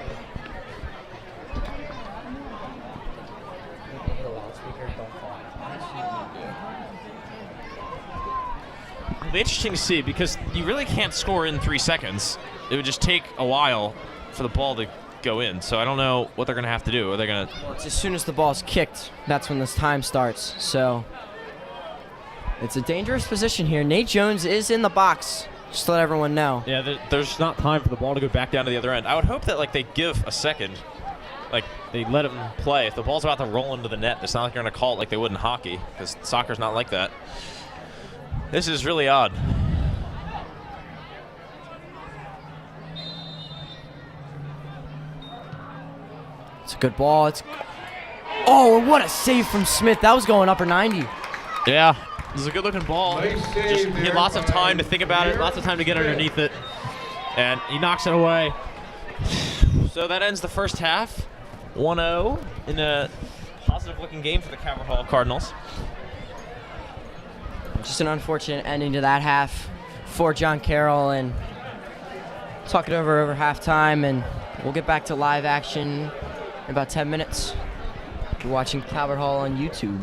it'll be interesting to see, because you really can't score in 3 seconds. It would just take a while for the ball to go in. So I don't know what they're going to have to do. Are they going to... Well, it's as soon as the ball's kicked, that's when this time starts. So it's a dangerous position here. Nate Jones is in the box, just to let everyone know. Yeah, there's not time for the ball to go back down to the other end. I would hope that, like, they give a second. Like, they let him play. If the ball's about to roll into the net, it's not like they're going to call it like they would in hockey, because soccer's not like that. This is really odd. It's a good ball. Oh, what a save from Smith. That was going upper 90. Yeah, this is a good-looking ball. Nice save Just, he there had lots of by time to think about it, lots of time to get underneath it, and he knocks it away. So that ends the first half, 1-0 in a positive-looking game for the Calvert Hall Cardinals. Just an unfortunate ending to that half for John Carroll, and talk it over halftime, and we'll get back to live action in about 10 minutes. You're watching Calvert Hall on YouTube.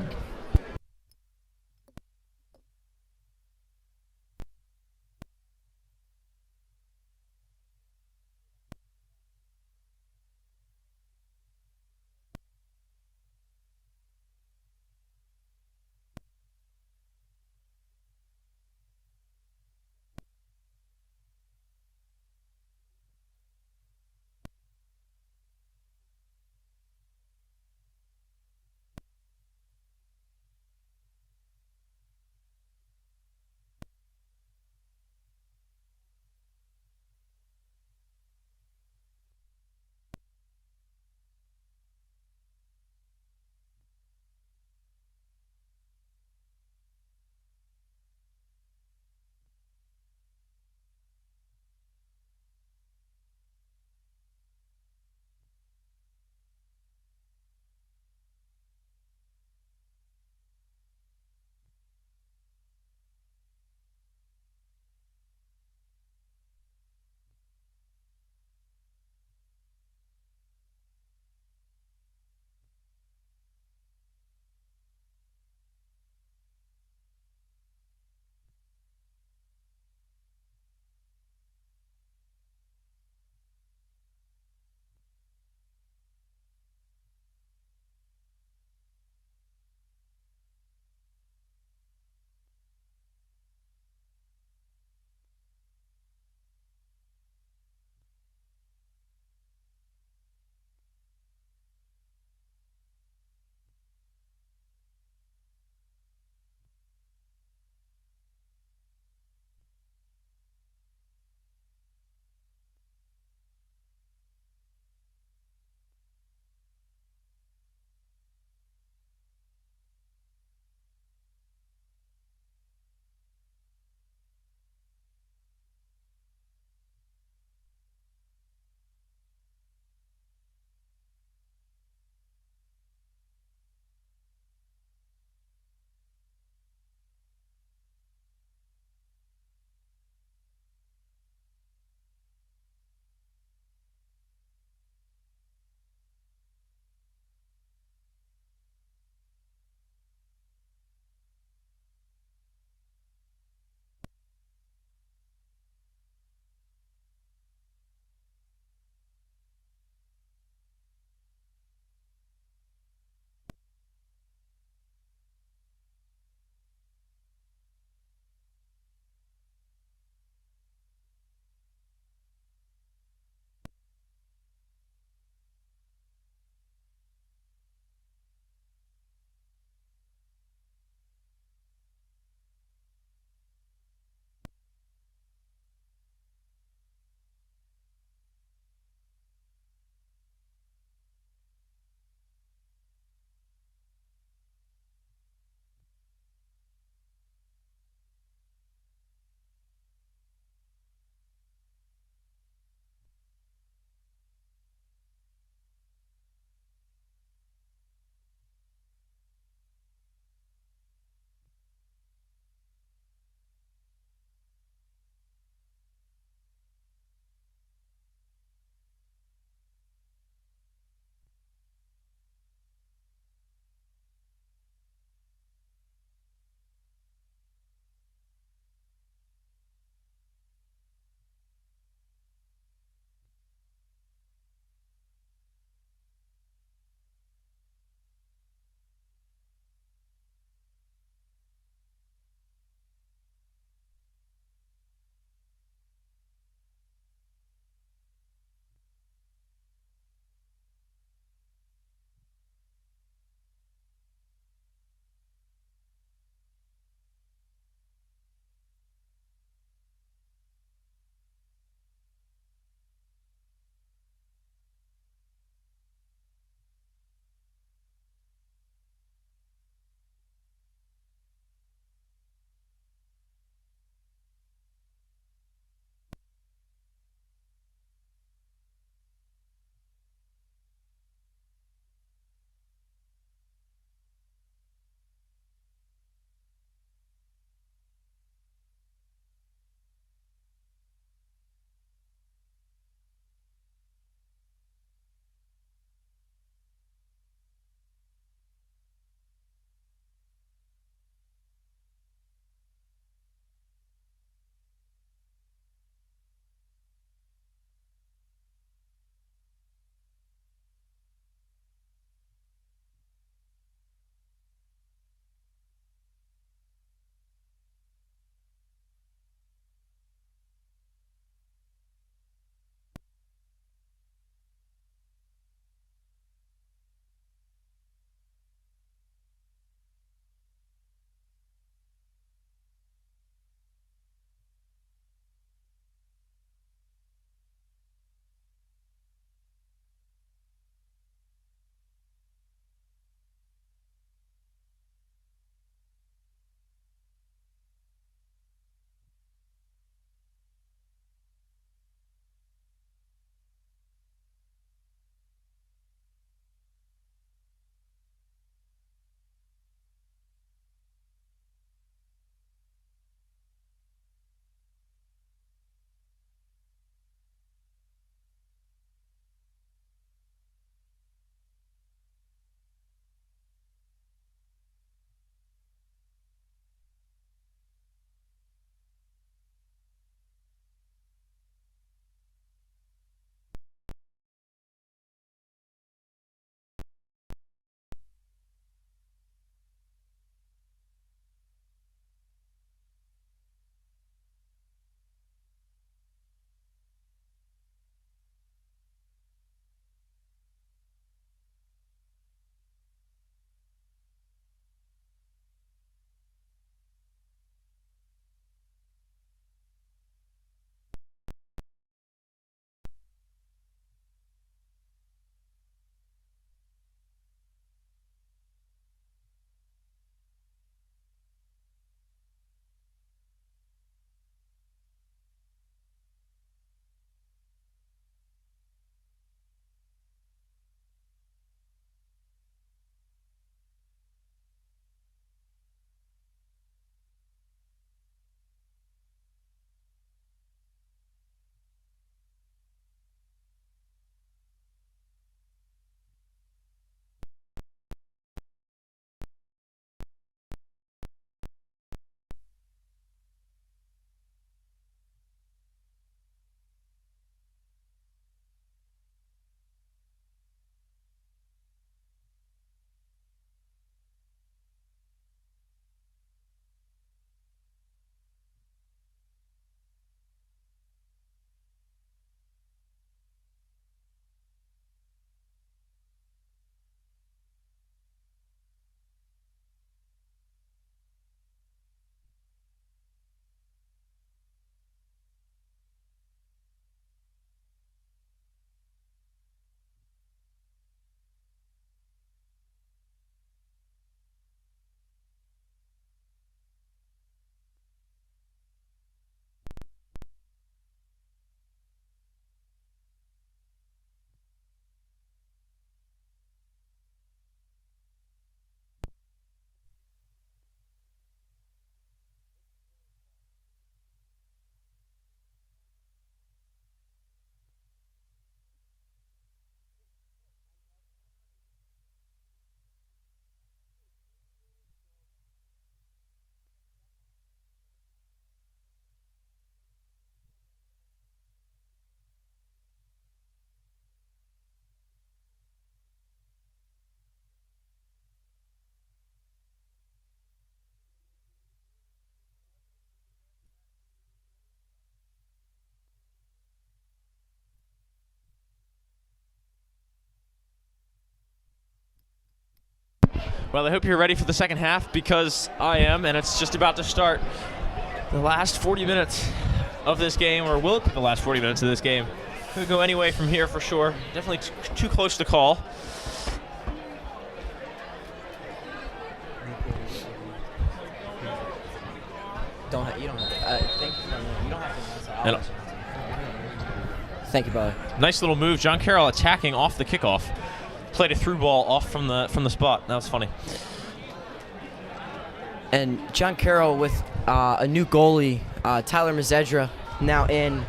Well, I hope you're ready for the second half because I am, and it's just about to start. The last 40 minutes of this game, or will it be the last 40 minutes of this game? Could go any way from here for sure. Definitely too close to call. You don't have to. Thank you. You don't have to. Thank you, brother. Nice little move. John Carroll attacking off the kickoff. Played a through ball off from the spot. That was funny. And John Carroll with a new goalie, Tyler Mazedra, now in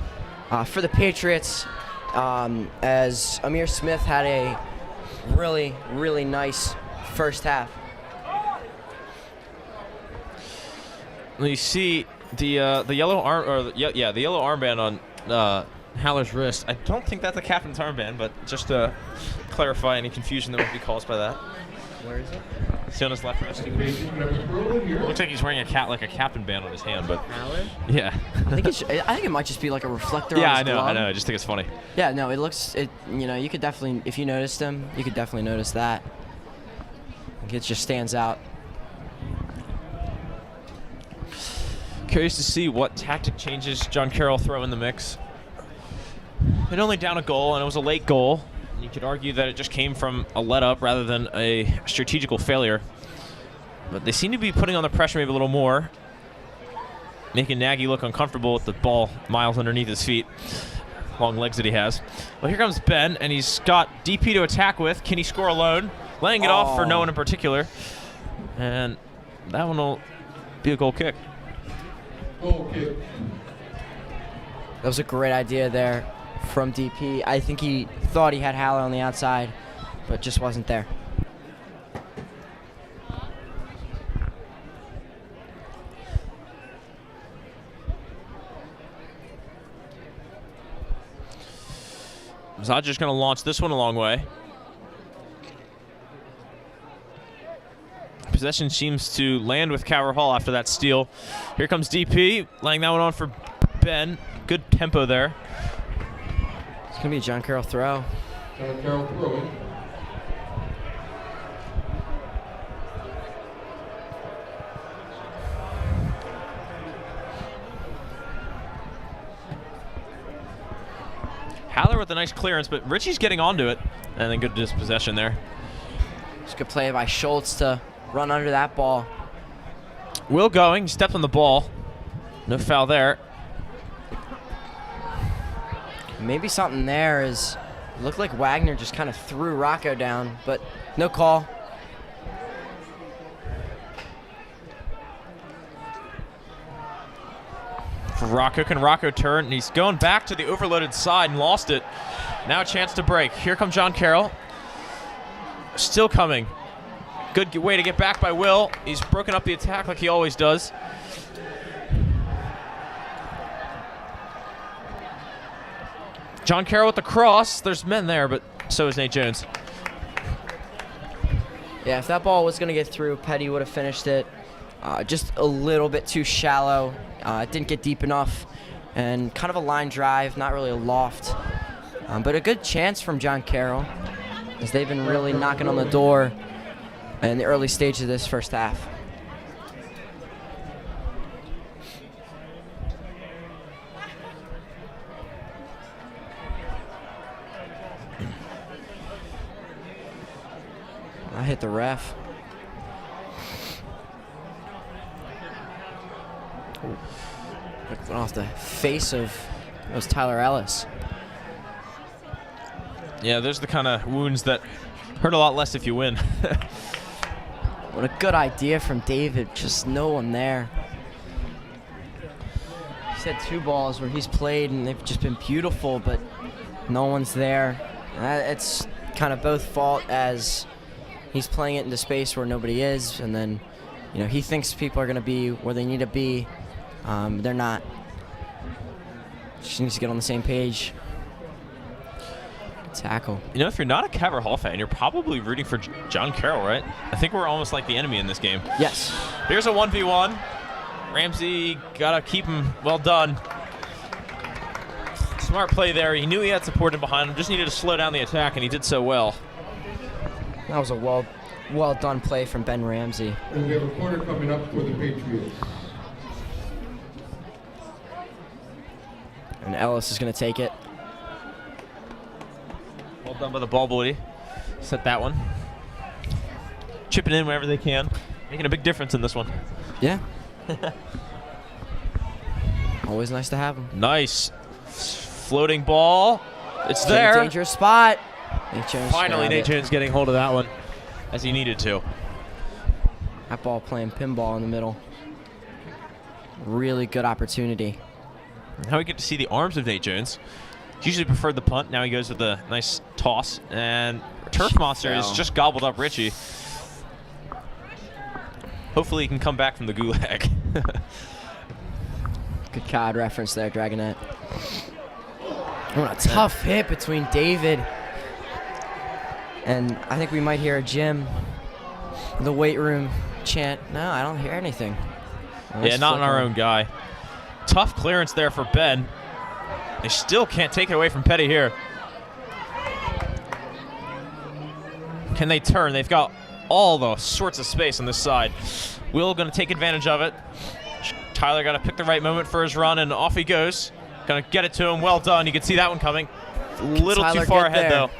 for the Patriots, as Amir Smith had a really, really nice first half. You see the yellow arm, or the yellow armband on Haller's wrist. I don't think that's a captain's armband, but just to clarify any confusion that might be caused by that. Where is it? See on his left wrist. Looks like he's wearing a captain band on his hand, but Haller? yeah. I think it might just be like a reflector. Yeah, on his glove. I know. I just think it's funny. Yeah, no, it looks. You could definitely, if you noticed him, you could definitely notice that. It just stands out. Curious to see what tactic changes John Carroll throw in the mix. They'd only down a goal, and it was a late goal. You could argue that it just came from a let-up rather than a strategical failure. But they seem to be putting on the pressure maybe a little more, making Nagy look uncomfortable with the ball miles underneath his feet. Long legs that he has. Well, here comes Ben, and he's got DP to attack with. Can he score alone? Laying it off for no one in particular. And that one will be a goal kick. Goal kick. That was a great idea there from DP. I think he thought he had Haller on the outside, but just wasn't there. Zadja's going to launch this one a long way. Possession seems to land with Cower Hall after that steal. Here comes DP, laying that one on for Ben. Good tempo there. It's going to be a John Carroll throw. John Carroll throwing. Haller with a nice clearance, but Richie's getting onto it. And then good dispossession there. It's a good play by Schultz to run under that ball. Will going, stepped on the ball. No foul there. Maybe something there is, looked like Wagner just kind of threw Rocco down, but no call. For Rocco, can Rocco turn? And he's going back to the overloaded side and lost it. Now a chance to break. Here comes John Carroll. Still coming. Good way to get back by Will. He's broken up the attack like he always does. John Carroll with the cross. There's men there, but so is Nate Jones. Yeah, if that ball was going to get through, Petty would have finished it. Just a little bit too shallow. It didn't get deep enough. And kind of a line drive, not really a loft. But a good chance from John Carroll, as they've been really knocking on the door in the early stage of this first half. I hit the ref. Went off the face of, it was Tyler Ellis. Yeah, there's the kind of wounds that hurt a lot less if you win. What a good idea from David, just no one there. He's had two balls where he's played and they've just been beautiful, but no one's there. It's kind of both fault, as he's playing it into space where nobody is, and then, you know, he thinks people are going to be where they need to be. They're not. Just needs to get on the same page. Tackle. You know, if you're not a Caver Hall fan, you're probably rooting for John Carroll, right? I think we're almost like the enemy in this game. Yes. Here's a 1v1. Ramsey got to keep him well done. Smart play there. He knew he had support in behind him. Just needed to slow down the attack, and he did so well. That was a well well done play from Ben Ramsey. And we have a corner coming up for the Patriots. And Ellis is going to take it. Well done by the ball boy. Set that one. Chipping in wherever they can. Making a big difference in this one. Yeah. Always nice to have him. Nice. Floating ball. It's there. Dangerous spot. Finally, Nate Jones getting hold of that one as he needed to. That ball playing pinball in the middle. Really good opportunity. Now we get to see the arms of Nate Jones. He usually preferred the punt. Now he goes with a nice toss. And Turf Monster has just gobbled up Richie. Hopefully he can come back from the gulag. Good COD reference there, Dragonette. What a tough hit between David. And I think we might hear a Jim, the weight room chant. No, I don't hear anything. Yeah, not in our own guy. Tough clearance there for Ben. They still can't take it away from Petty here. Can they turn? They've got all the sorts of space on this side. Will going to take advantage of it. Tyler got to pick the right moment for his run, and off he goes. Going to get it to him. Well done. You can see that one coming. A little too far ahead, though.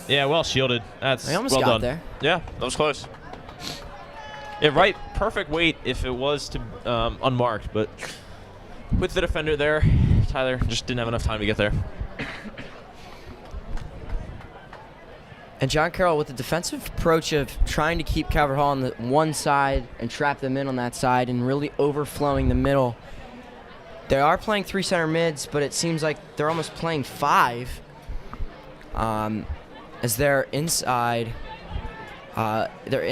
Yeah, well shielded. That's I almost well got done. there. Yeah, that was close. Yeah, right. Perfect weight if it was to unmarked, but with the defender there, Tyler just didn't have enough time to get there. And John Carroll with the defensive approach of trying to keep Calvert Hall on the one side and trap them in on that side and really overflowing the middle. They are playing 3 center mids, but it seems like they're almost playing 5. As their inside, their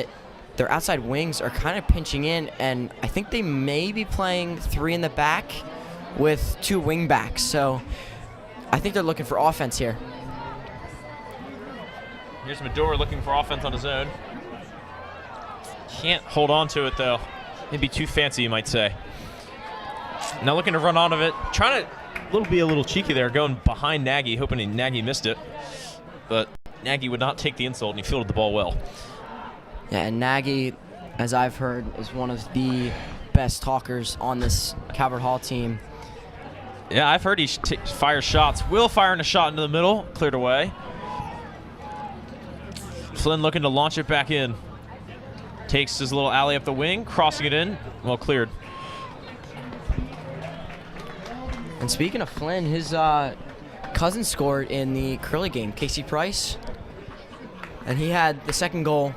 outside wings are kind of pinching in, and I think they may be playing 3 in the back with 2 wing backs. So I think they're looking for offense here. Here's Medora looking for offense on his own. Can't hold on to it, though. Maybe too fancy, you might say. Now looking to run out of it. Trying to be a little cheeky there, going behind Nagy, hoping Nagy missed it. But Nagy would not take the insult, and he fielded the ball well. Yeah, and Nagy, as I've heard, is one of the best talkers on this Calvert Hall team. Yeah, I've heard he fires shots. Will firing a shot into the middle, cleared away. Flynn looking to launch it back in. Takes his little alley up the wing, crossing it in. Well cleared. And speaking of Flynn, his cousin scored in the Curly game, Casey Price. And he had the second goal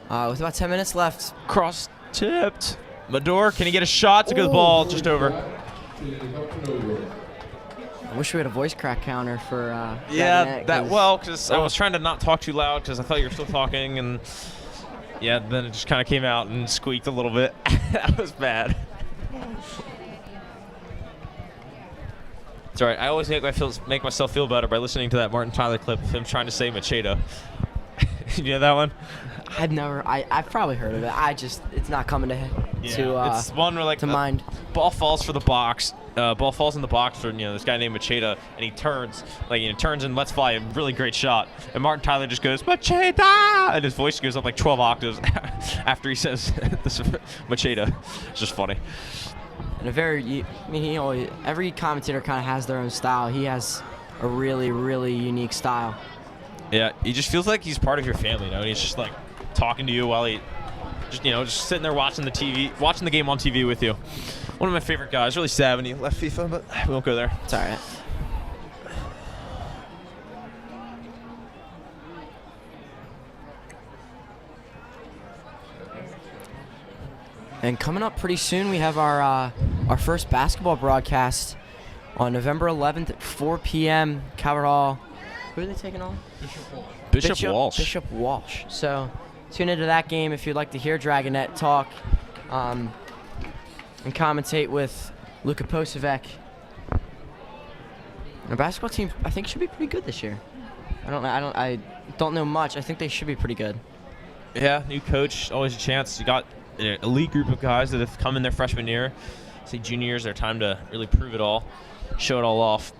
with about 10 minutes left. Cross tipped. Medor, can he get a shot? It's a good ball, just over. I wish we had a voice crack counter for yeah, because I was trying to not talk too loud because I thought you were still talking, and yeah, then it just kind of came out and squeaked a little bit. That was bad. It's all right. I always make myself feel better by listening to that Martin Tyler clip of him trying to say Machado. You know that one? I've probably heard of it. It's not coming it's one where like to mind. Ball falls for the box. Ball falls in the box for this guy named Machado, and he turns turns and lets fly a really great shot. And Martin Tyler just goes Machado, and his voice goes up like 12 octaves after he says this Machado. It's just funny. And every commentator kind of has their own style. He has a really, really unique style. Yeah, he just feels like he's part of your family, and he's just like talking to you while he just sitting there watching the game on TV with you. One of my favorite guys. Really sad when he left FIFA, but we won't go there. It's all right. And coming up pretty soon, we have our first basketball broadcast on November 11th at 4 p.m. Calvert Hall. Who are they taking on? Bishop Walsh. Bishop Walsh. So tune into that game if you'd like to hear Dragonette talk and commentate with Luka Posevec. Our basketball team, I think, should be pretty good this year. I don't know much. I think they should be pretty good. Yeah, new coach, always a chance. You got an elite group of guys that have come in their freshman year. Say junior year is their time to really prove it all, show it all off.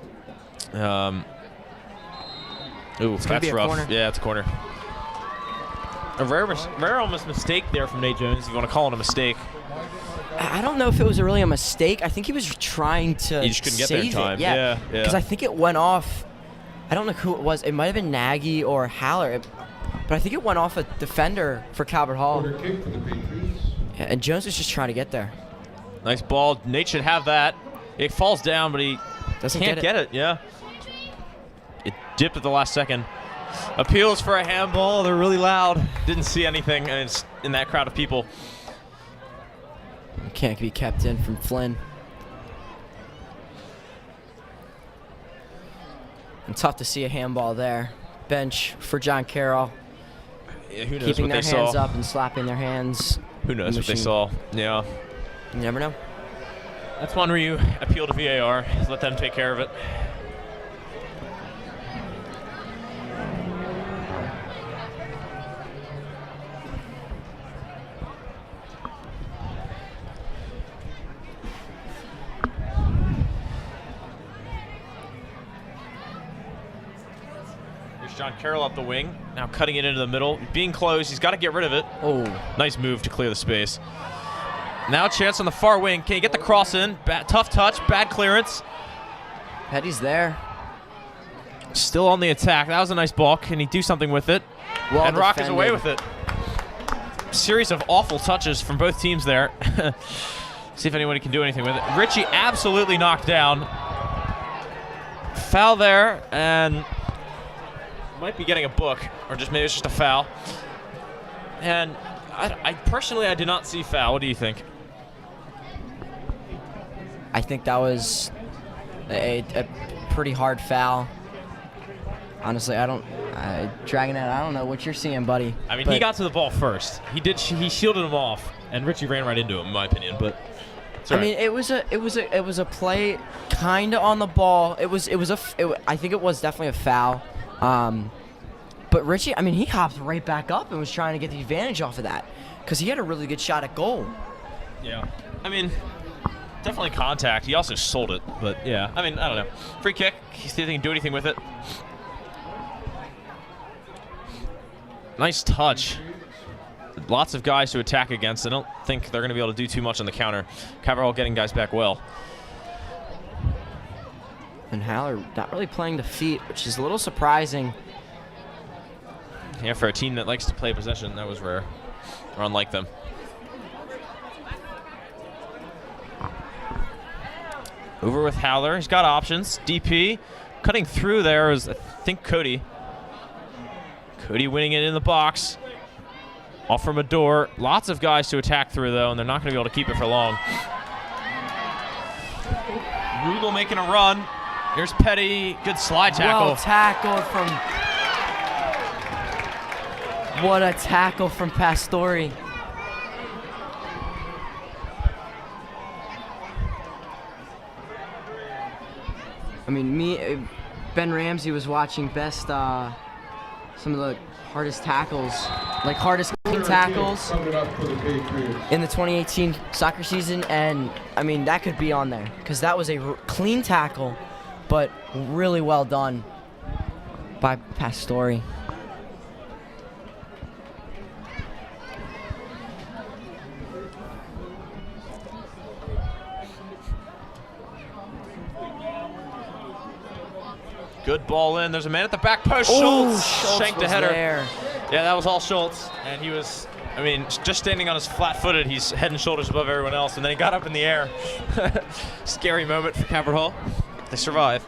Ooh, that's rough. Corner. Yeah, it's a corner. A rare almost mistake there from Nate Jones, if you want to call it a mistake. I don't know if it was really a mistake. I think he was trying to He just couldn't get there in save time. it. Yeah, because I think it went off. I don't know who it was. It might have been Nagy or Haller, but I think it went off a defender for Calvert Hall. Quarter kick for the Patriots. Yeah, and Jones was just trying to get there. Nice ball. Nate should have that. It falls down, but he Doesn't can't get it. Yeah. It dipped at the last second. Appeals for a handball. They're really loud. Didn't see anything, and it's in that crowd of people. Can't be kept in from Flynn. And tough to see a handball there. Bench for John Carroll. Yeah, who knows Keeping what their they hands saw. up and slapping their hands. Who knows what they Machine. saw. Yeah. You never know. That's one where you appeal to VAR. Let them take care of it. John Carroll up the wing, now cutting it into the middle. Being closed, he's got to get rid of it. Oh, Nice move to clear the space. Now a chance on the far wing. Can he get the cross in? Tough touch, bad clearance. Petty's there. Still on the attack. That was a nice ball. Can he do something with it? Well And Rock is defended. away with it. Series of awful touches from both teams there. See if anybody can do anything with it. Richie absolutely knocked down. Foul there, and might be getting a book, or just maybe it's just a foul. And I personally, I did not see foul. What do you think? I think that was a pretty hard foul. Honestly, Dragon Head, I don't know what you're seeing, buddy. I mean, but he got to the ball first. He shielded him off, and Richie ran right into him, in my opinion. But it's all I right. mean, it was a play kind of on the ball. I think it was definitely a foul. But Richie, I mean, he hopped right back up and was trying to get the advantage off of that because he had a really good shot at goal. Yeah. I mean, definitely contact. He also sold it, but yeah. I mean, I don't know. Free kick. See if they can do anything with it. Nice touch. Lots of guys to attack against. I don't think they're going to be able to do too much on the counter. Caverhall getting guys back well. And Haller not really playing the feet, which is a little surprising. Yeah, for a team that likes to play possession, that was rare. Or unlike them. Over with Howler. He's got options. DP. Cutting through there is, I think, Cody. Cody winning it in the box. Off from a door. Lots of guys to attack through, though, and they're not going to be able to keep it for long. Rugel making a run. Here's Petty. Good slide tackle. Well tackled from... What a tackle from Pastore. I mean, Ben Ramsey was watching some of the hardest tackles, like hardest clean tackles Coming up for the Patriots. in the 2018 soccer season, and I mean, that could be on there because that was a clean tackle, but really well done by Pastore. Good ball in. There's a man at the back post. Oh, Schultz shanked a was header. there. Yeah, that was all Schultz. And he was, I mean, just standing on his flat-footed, he's head and shoulders above everyone else. And then he got up in the air. Scary moment for Calvert Hall. They survive.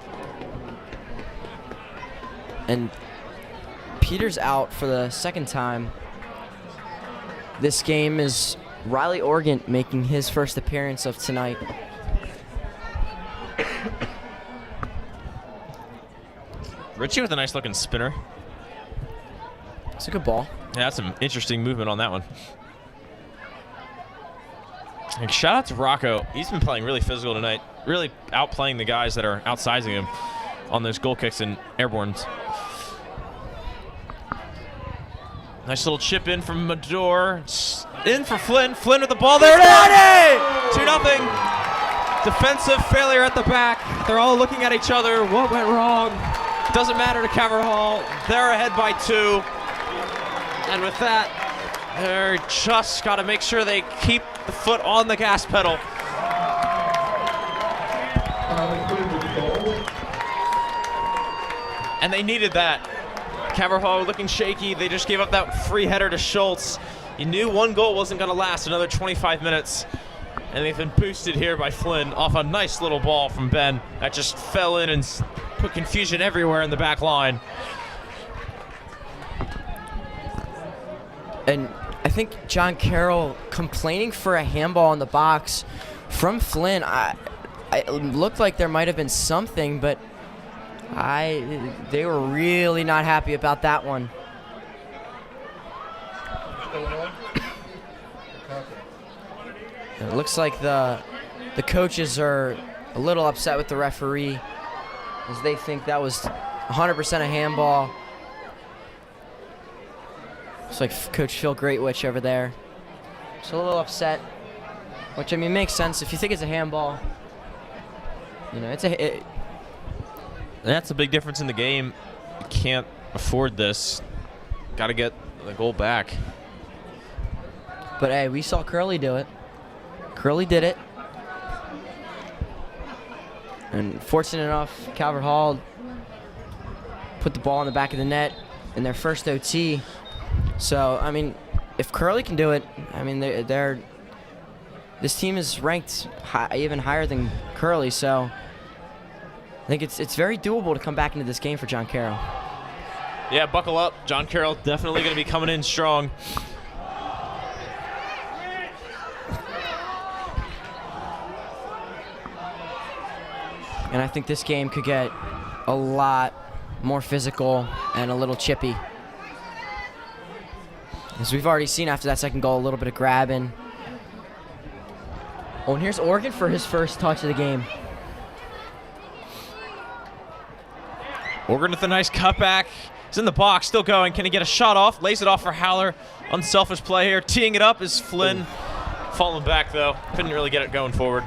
And Peter's out for the second time. This game is Riley Organt making his first appearance of tonight. Richie with a nice looking spinner. It's a good ball. Yeah, that's some interesting movement on that one. And shout out to Rocco. He's been playing really physical tonight. Really outplaying the guys that are outsizing him on those goal kicks and airbornes. Nice little chip in from Mador. In for Flynn. Flynn with the ball. There it is! 2-0. Defensive failure at the back. They're all looking at each other. What went wrong? Doesn't matter to Calvert Hall. They're ahead by 2. And with that, They're just got to make sure they keep the foot on the gas pedal. And they needed that. Caverhall looking shaky. They just gave up that free header to Schultz. You knew one goal wasn't going to last another 25 minutes. And they've been boosted here by Flynn off a nice little ball from Ben that just fell in and put confusion everywhere in the back line. And I think John Carroll complaining for a handball in the box from Flynn. It looked like there might have been something, but they were really not happy about that one. It looks like the coaches are a little upset with the referee as they think that was 100% a handball. Looks like Coach Phil Greatwich over there. Just a little upset, which I mean makes sense if you think it's a handball. You know, That's a big difference in the game. You can't afford this. Got to get the goal back. But hey, we saw Curley do it. Curley did it. And fortunate enough, Calvert Hall put the ball in the back of the net in their first OT. So, I mean, if Curley can do it, I mean, this team is ranked even higher than Curley. So, I think it's very doable to come back into this game for John Carroll. Yeah, buckle up. John Carroll definitely going to be coming in strong. And I think this game could get a lot more physical and a little chippy. As we've already seen after that second goal, a little bit of grabbing. Oh, and here's Oregon for his first touch of the game. Oregon with a nice cutback. He's in the box, still going. Can he get a shot off? Lays it off for Haller. Unselfish play here. Teeing it up is Flynn. Falling back, though. Couldn't really get it going forward.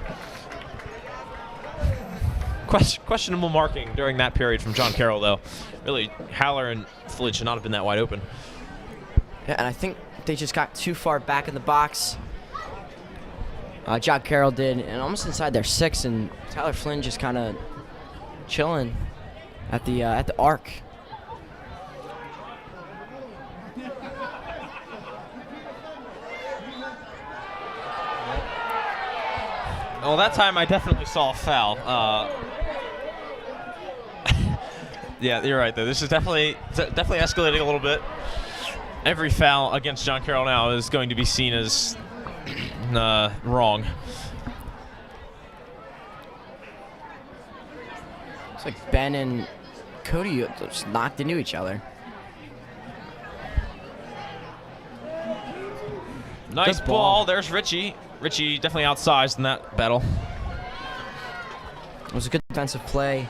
Questionable marking during that period from John Carroll, though. Really, Haller and Flynn should not have been that wide open. Yeah, and I think they just got too far back in the box. John Carroll did, and almost inside their 6, and Tyler Flynn just kind of chilling at the arc. Well, that time I definitely saw a foul. Yeah, you're right, though. This is definitely escalating a little bit. Every foul against John Carroll now is going to be seen as wrong. It's like Ben and Cody just knocked into each other. Nice ball. There's Richie. Richie definitely outsized in that battle. It was a good defensive play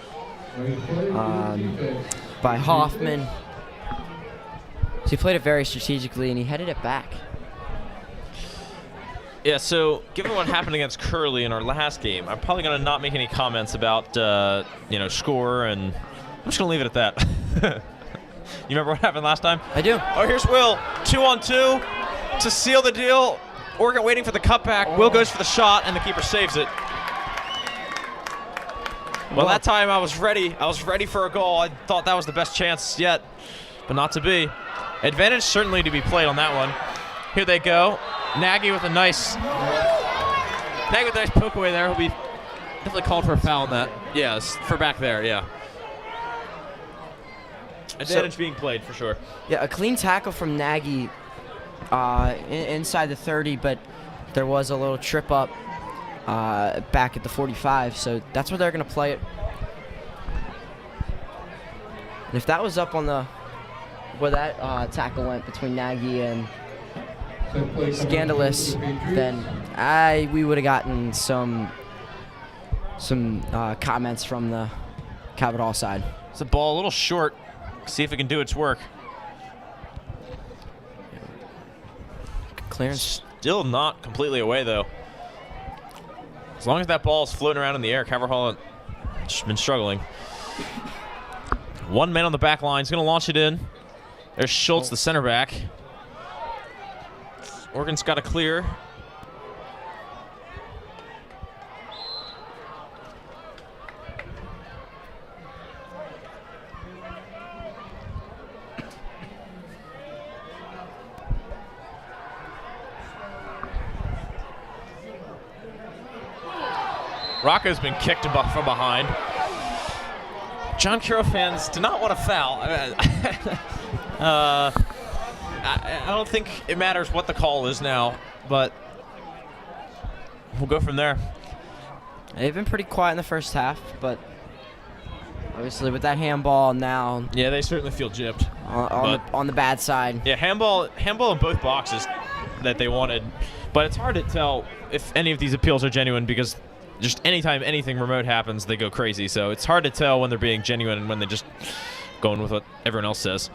by Hoffman. So he played it very strategically, and he headed it back. Yeah, so given what happened against Curley in our last game, I'm probably going to not make any comments about, score, and I'm just going to leave it at that. You remember what happened last time? I do. Oh, here's Will. 2-on-2 to seal the deal. Oregon waiting for the cutback. Will goes for the shot, and the keeper saves it. Well, that time I was ready. I was ready for a goal. I thought that was the best chance yet, but not to be. Advantage certainly to be played on that one. Here they go. Nagy with a nice poke away there. He'll be definitely called for a foul on that. Yes, for back there, yeah. Advantage being played for sure. Yeah, a clean tackle from Nagy inside the 30, but there was a little trip up back at the 45, so that's where they're going to play it. And if that was up on where that tackle went between Nagy and Scandalous, then we would have gotten some comments from the Calvert Hall side. It's a ball a little short. See if it can do its work. Clearance. Still not completely away, though. As long as that ball is floating around in the air, Calvert Hall has been struggling. One man on the back line is going to launch it in. There's Schultz, the center back. Oregon's got a clear. Rocco's been kicked from behind. John Carroll fans do not want to foul. I don't think it matters what the call is now, but we'll go from there. They've been pretty quiet in the first half, but obviously with that handball now. Yeah, they certainly feel gypped. On the bad side. Yeah, handball in both boxes that they wanted, but it's hard to tell if any of these appeals are genuine because just anytime anything remote happens, they go crazy. So it's hard to tell when they're being genuine and when they're just going with what everyone else says.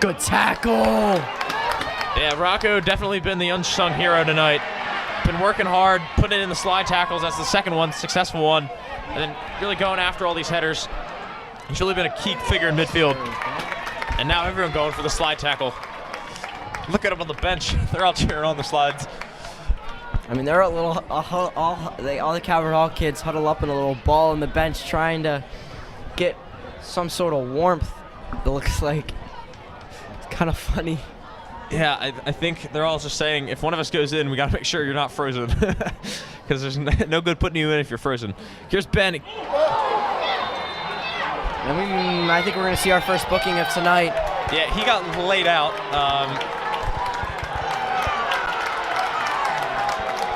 Good tackle. Yeah, Rocco definitely been the unsung hero tonight. Been working hard, putting in the slide tackles. That's the second one, successful one. And then really going after all these headers. He's really been a key figure in midfield. And now everyone going for the slide tackle. Look at them on the bench. They're all cheering on the slides. I mean, they're a little, all the Calvert Hall kids huddle up in a little ball on the bench trying to get some sort of warmth. It looks like it's kind of funny. Yeah, I think they're all just saying, if one of us goes in, we got to make sure you're not frozen. Because there's no good putting you in if you're frozen. Here's Ben. And I think we're going to see our first booking of tonight. Yeah, he got laid out.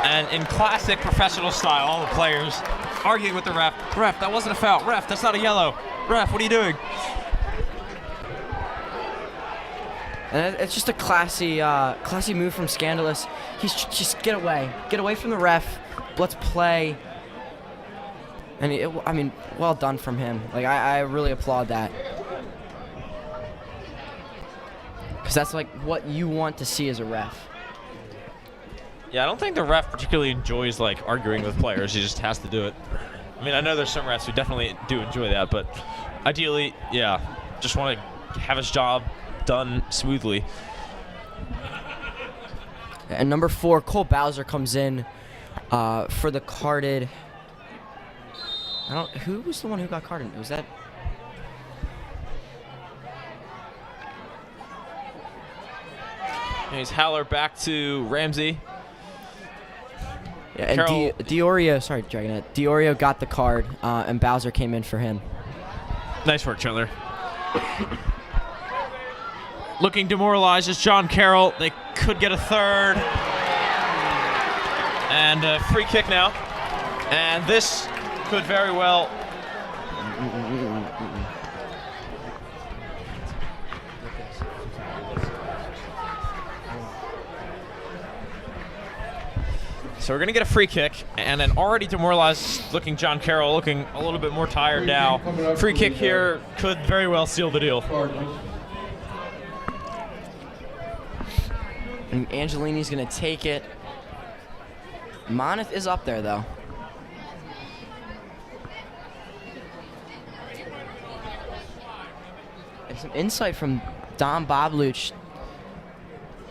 And in classic professional style, all the players arguing with the ref. Ref, that wasn't a foul. Ref, that's not a yellow. Ref, what are you doing? And it's just a classy move from Scandalous. He's just get away from the ref. Let's play. And I mean, well done from him. Like I really applaud that, because that's like what you want to see as a ref. Yeah, I don't think the ref particularly enjoys like arguing with players. He just has to do it. I mean, I know there's some refs who definitely do enjoy that, but ideally, yeah, just want to have his job done smoothly. And number 4, Cole Bowser comes in for the carded. Who was the one who got carded? Was that? He's Haller back to Ramsey. Yeah, and Diorio, sorry, Dragonette. Diorio got the card, and Bowser came in for him. Nice work, Chandler. Looking demoralized is John Carroll. They could get a third. And a free kick now. And this could very well. So we're going to get a free kick, and an already demoralized looking John Carroll looking a little bit more tired now. Free kick here could very well seal the deal. And Angelini's going to take it. Moneth is up there, though. And some insight from Don Bobluch.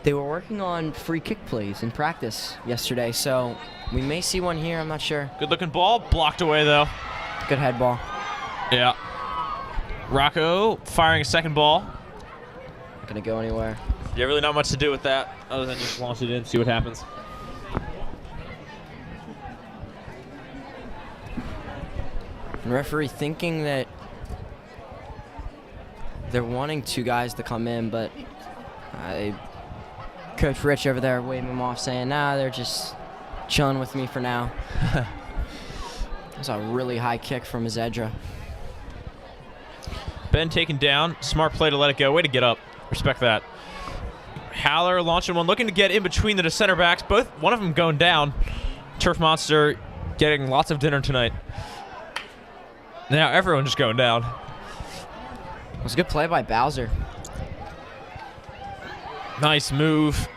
They were working on free kick plays in practice yesterday, so we may see one here. I'm not sure. Good looking ball, blocked away though. Good head ball. Yeah. Rocco firing a second ball. Not gonna go anywhere. Yeah, really not much to do with that other than just launch it in, see what happens. And referee thinking that they're wanting 2 guys to come in, but Coach Rich over there waving them off, saying, nah, they're just chilling with me for now. That's a really high kick from Zedra. Ben taken down. Smart play to let it go. Way to get up. Respect that. Haller launching one, looking to get in between the center backs. One of them going down. Turf Monster getting lots of dinner tonight. Now everyone just going down. It was a good play by Bowser. Nice move.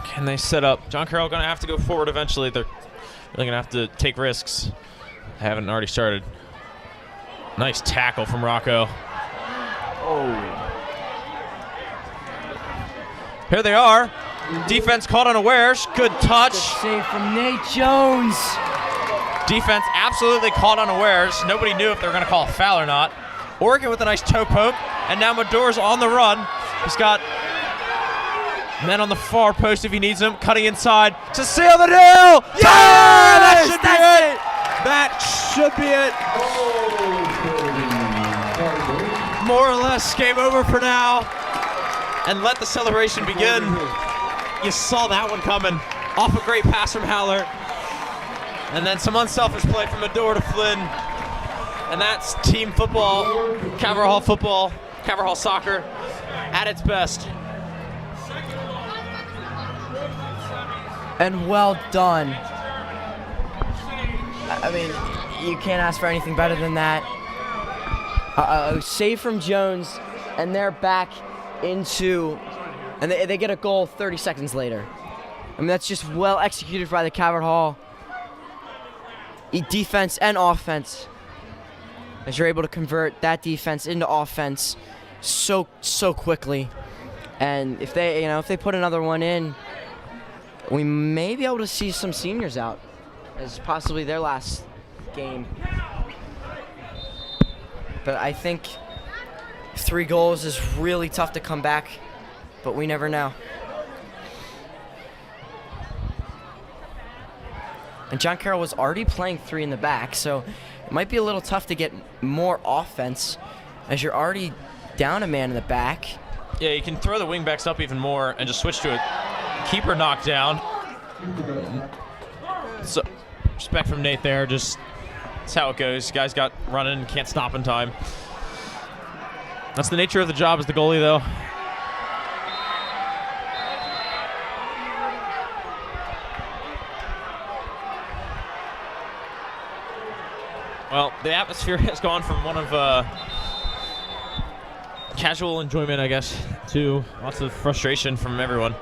Can they set up? John Carroll going to have to go forward eventually. They're really going to have to take risks. They haven't already started. Nice tackle from Rocco. Oh. Here they are. Defense caught unawares. Good touch. Good save from Nate Jones. Defense absolutely caught unawares. Nobody knew if they were going to call a foul or not. Oregon with a nice toe poke, and now Medor's on the run. He's got men on the far post if he needs them, cutting inside to seal the deal. Yeah, that should be it. That should be it. More or less game over for now. And let the celebration begin. You saw that one coming. Off a great pass from Howler. And then some unselfish play from Medor to Flynn. And that's team football, Calvert Hall football, Calvert Hall soccer at its best. And well done. I mean, you can't ask for anything better than that. A save from Jones, and they're back into, and they get a goal 30 seconds later. I mean, that's just well executed by the Calvert Hall defense and offense, as you're able to convert that defense into offense so quickly. And if they put another one in, we may be able to see some seniors out as possibly their last game. But I think 3 goals is really tough to come back, but we never know. And John Carroll was already playing 3 in the back, so it might be a little tough to get more offense as you're already down a man in the back. Yeah, you can throw the wingbacks up even more and just switch to a keeper knockdown. So, respect from Nate there. Just that's how it goes. Guys got running, can't stop in time. That's the nature of the job as the goalie, though. Well, the atmosphere has gone from one of casual enjoyment, I guess, to lots of frustration from everyone.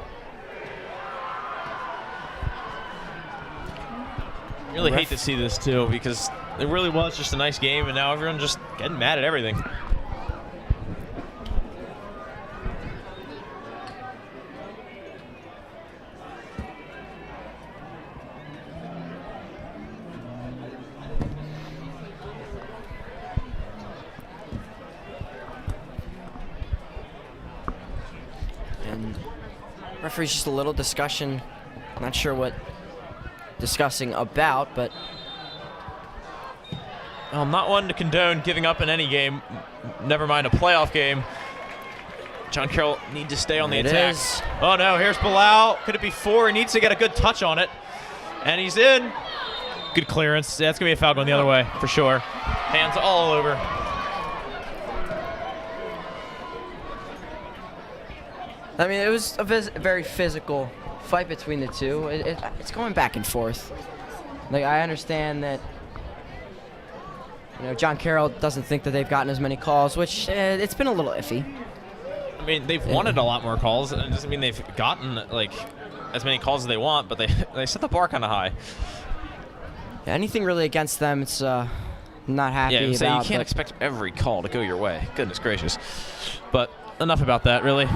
Really hate to see this, too, because it really was just a nice game, and now everyone just getting mad at everything. Referee's just a little discussion. Not sure what discussing about, but I'm not one to condone giving up in any game, never mind a playoff game. John Carroll need to stay on the attack. Oh no, here's Bilal. Could it be 4? He needs to get a good touch on it. And he's in. Good clearance. Yeah, it's going to be a foul going the other way, for sure. Hands all over. I mean, it was a very physical fight between the two. It's going back and forth. Like, I understand that, John Carroll doesn't think that they've gotten as many calls, which it's been a little iffy. I mean, they've wanted a lot more calls. It doesn't mean they've gotten like as many calls as they want, but they set the bar kind of high. Yeah, anything really against them, it's not happy about. So you can't expect every call to go your way. Goodness gracious. But enough about that, really.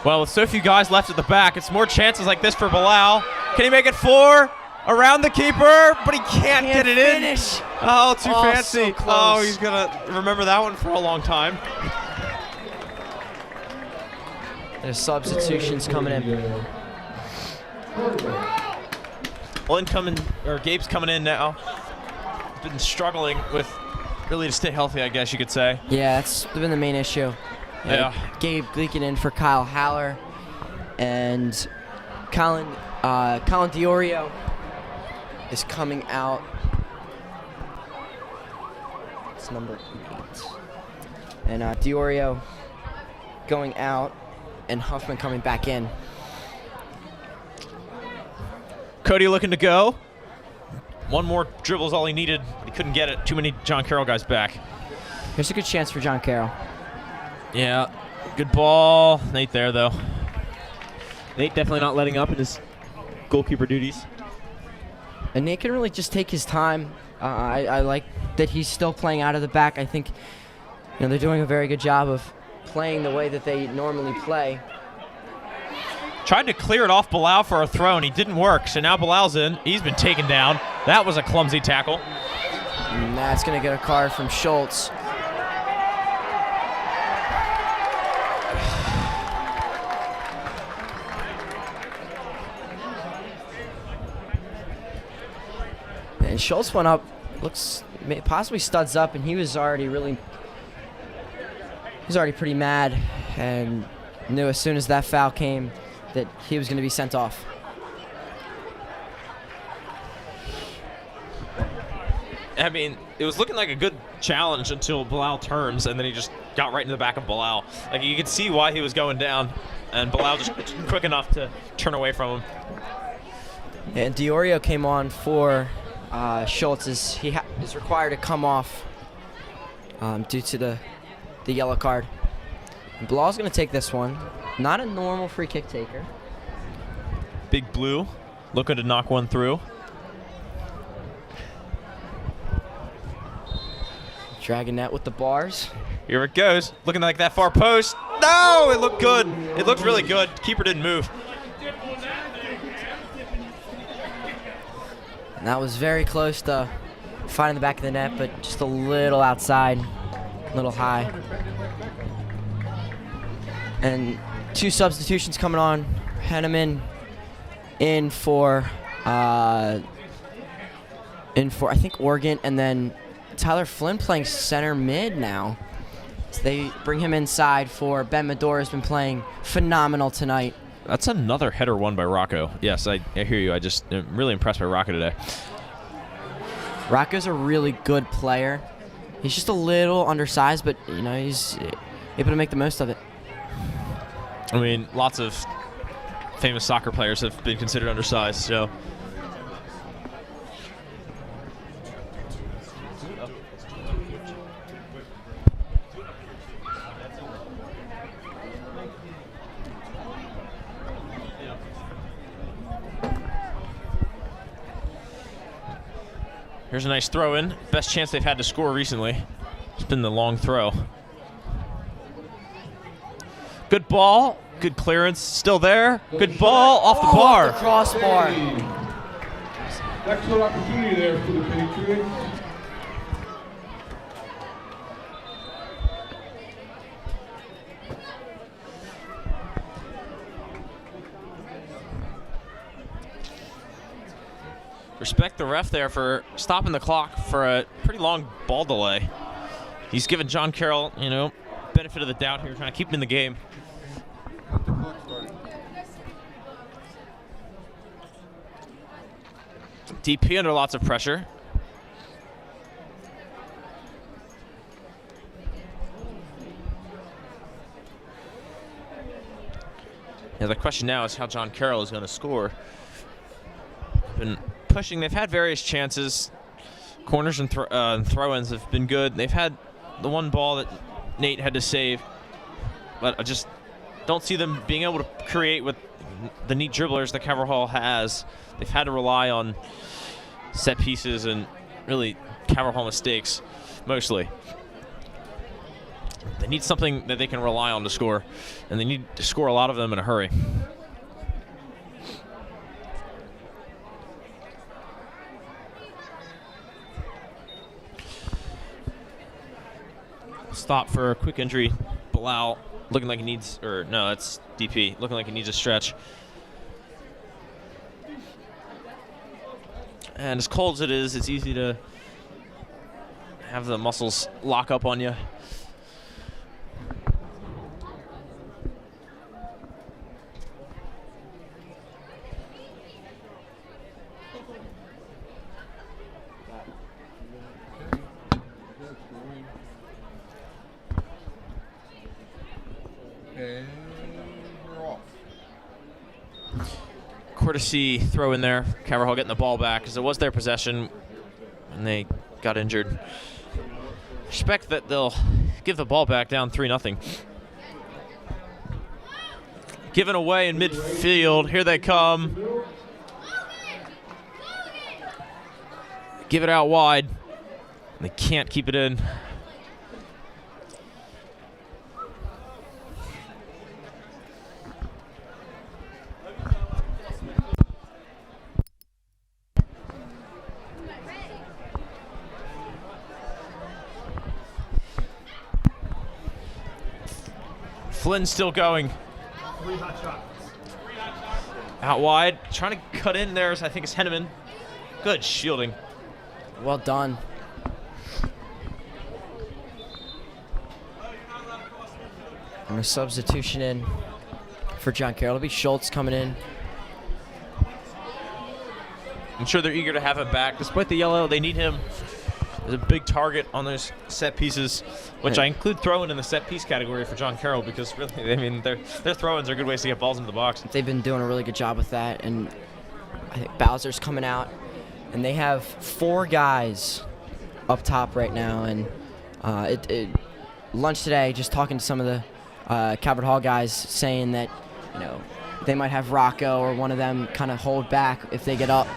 Well, with so few guys left at the back, it's more chances like this for Bilal. Can he make it 4? Around the keeper, but he can't get it finish. in. Oh, too fancy. So close. Oh, he's going to remember that one for a long time. There's substitutions coming in. Well, Gabe's coming in now. Been struggling with really to stay healthy, I guess you could say. Yeah, that's been the main issue. Yeah. Gabe leaking in for Kyle Haller, and Colin Diorio is coming out. It's number 8. And Diorio going out, and Huffman coming back in. Cody looking to go. One more dribble is all he needed, but he couldn't get it. Too many John Carroll guys back. Here's a good chance for John Carroll. Yeah, good ball. Nate there, though. Nate definitely not letting up in his goalkeeper duties. And Nate can really just take his time. I like that he's still playing out of the back. I think they're doing a very good job of playing the way that they normally play. Tried to clear it off Bilal for a throw, and he didn't work. So now Bilal's in. He's been taken down. That was a clumsy tackle. And that's going to get a card from Schultz. And Schultz went up, looks possibly studs up, and he was already pretty mad, and knew as soon as that foul came that he was going to be sent off. I mean, it was looking like a good challenge until Bilal turns, and then he just got right in the back of Bilal. Like, you could see why he was going down, and Bilal just quick enough to turn away from him. And Diorio came on for Schultz. He is required to come off due to the yellow card. And Bilal's going to take this one. Not a normal free kick taker. Big Blue looking to knock one through. Dragging net with the bars. Here it goes. Looking like that far post. No, it looked good. It looked really good. Keeper didn't move. And that was very close to finding the back of the net, but just a little outside, a little high. And 2 substitutions coming on. Henneman in for I think Oregon, and then Tyler Flynn playing center mid now. So they bring him inside for Ben Medora, has been playing phenomenal tonight. That's another header won by Rocco. Yes, I hear you. I just am really impressed by Rocco today. Rocco's a really good player. He's just a little undersized, but you know, he's able to make the most of it. I mean, lots of famous soccer players have been considered undersized, so. Here's a nice throw in. Best chance they've had to score recently. It's been the long throw. Good ball, good clearance, still there. Good ball off the bar. Off the crossbar. Excellent opportunity there for the Patriots. Respect the ref there for stopping the clock for a pretty long ball delay. He's given John Carroll, you know, benefit of the doubt here, trying to keep him in the game. DP under lots of pressure. Yeah, the question now is how John Carroll is going to score. Been pushing. They've had various chances. Corners and throw-ins have been good. They've had the one ball that Nate had to save, but I just don't see them being able to create with the neat dribblers that Calvert Hall has. They've had to rely on set pieces and really Calvert Hall mistakes mostly. They need something that they can rely on to score, and they need to score a lot of them in a hurry. Stop for a quick injury. Bilal looking like he needs, or no, that's DP, looking like he needs a stretch. And as cold as it is, it's easy to have the muscles lock up on you. And we're off. Courtesy throw in there. Calvert Hall getting the ball back because it was their possession and they got injured. Expect that they'll give the ball back down 3-0. Given away in midfield. Here they come. Give it out wide. They can't keep it in. Flynn still going. Out wide, trying to cut in there. I think it's Henneman. Good shielding. Well done. And a substitution in for John Carroll. It'll be Schultz coming in. I'm sure they're eager to have him back. Despite the yellow, they need him. There's a big target on those set pieces, which I include throwing in the set piece category for John Carroll because really, I mean, their throw-ins are good ways to get balls into the box. They've been doing a really good job with that, and I think Bowser's coming out, and they have 4 guys up top right now. And lunch today, just talking to some of the Calvert Hall guys, saying that they might have Rocco or one of them kind of hold back if they get up.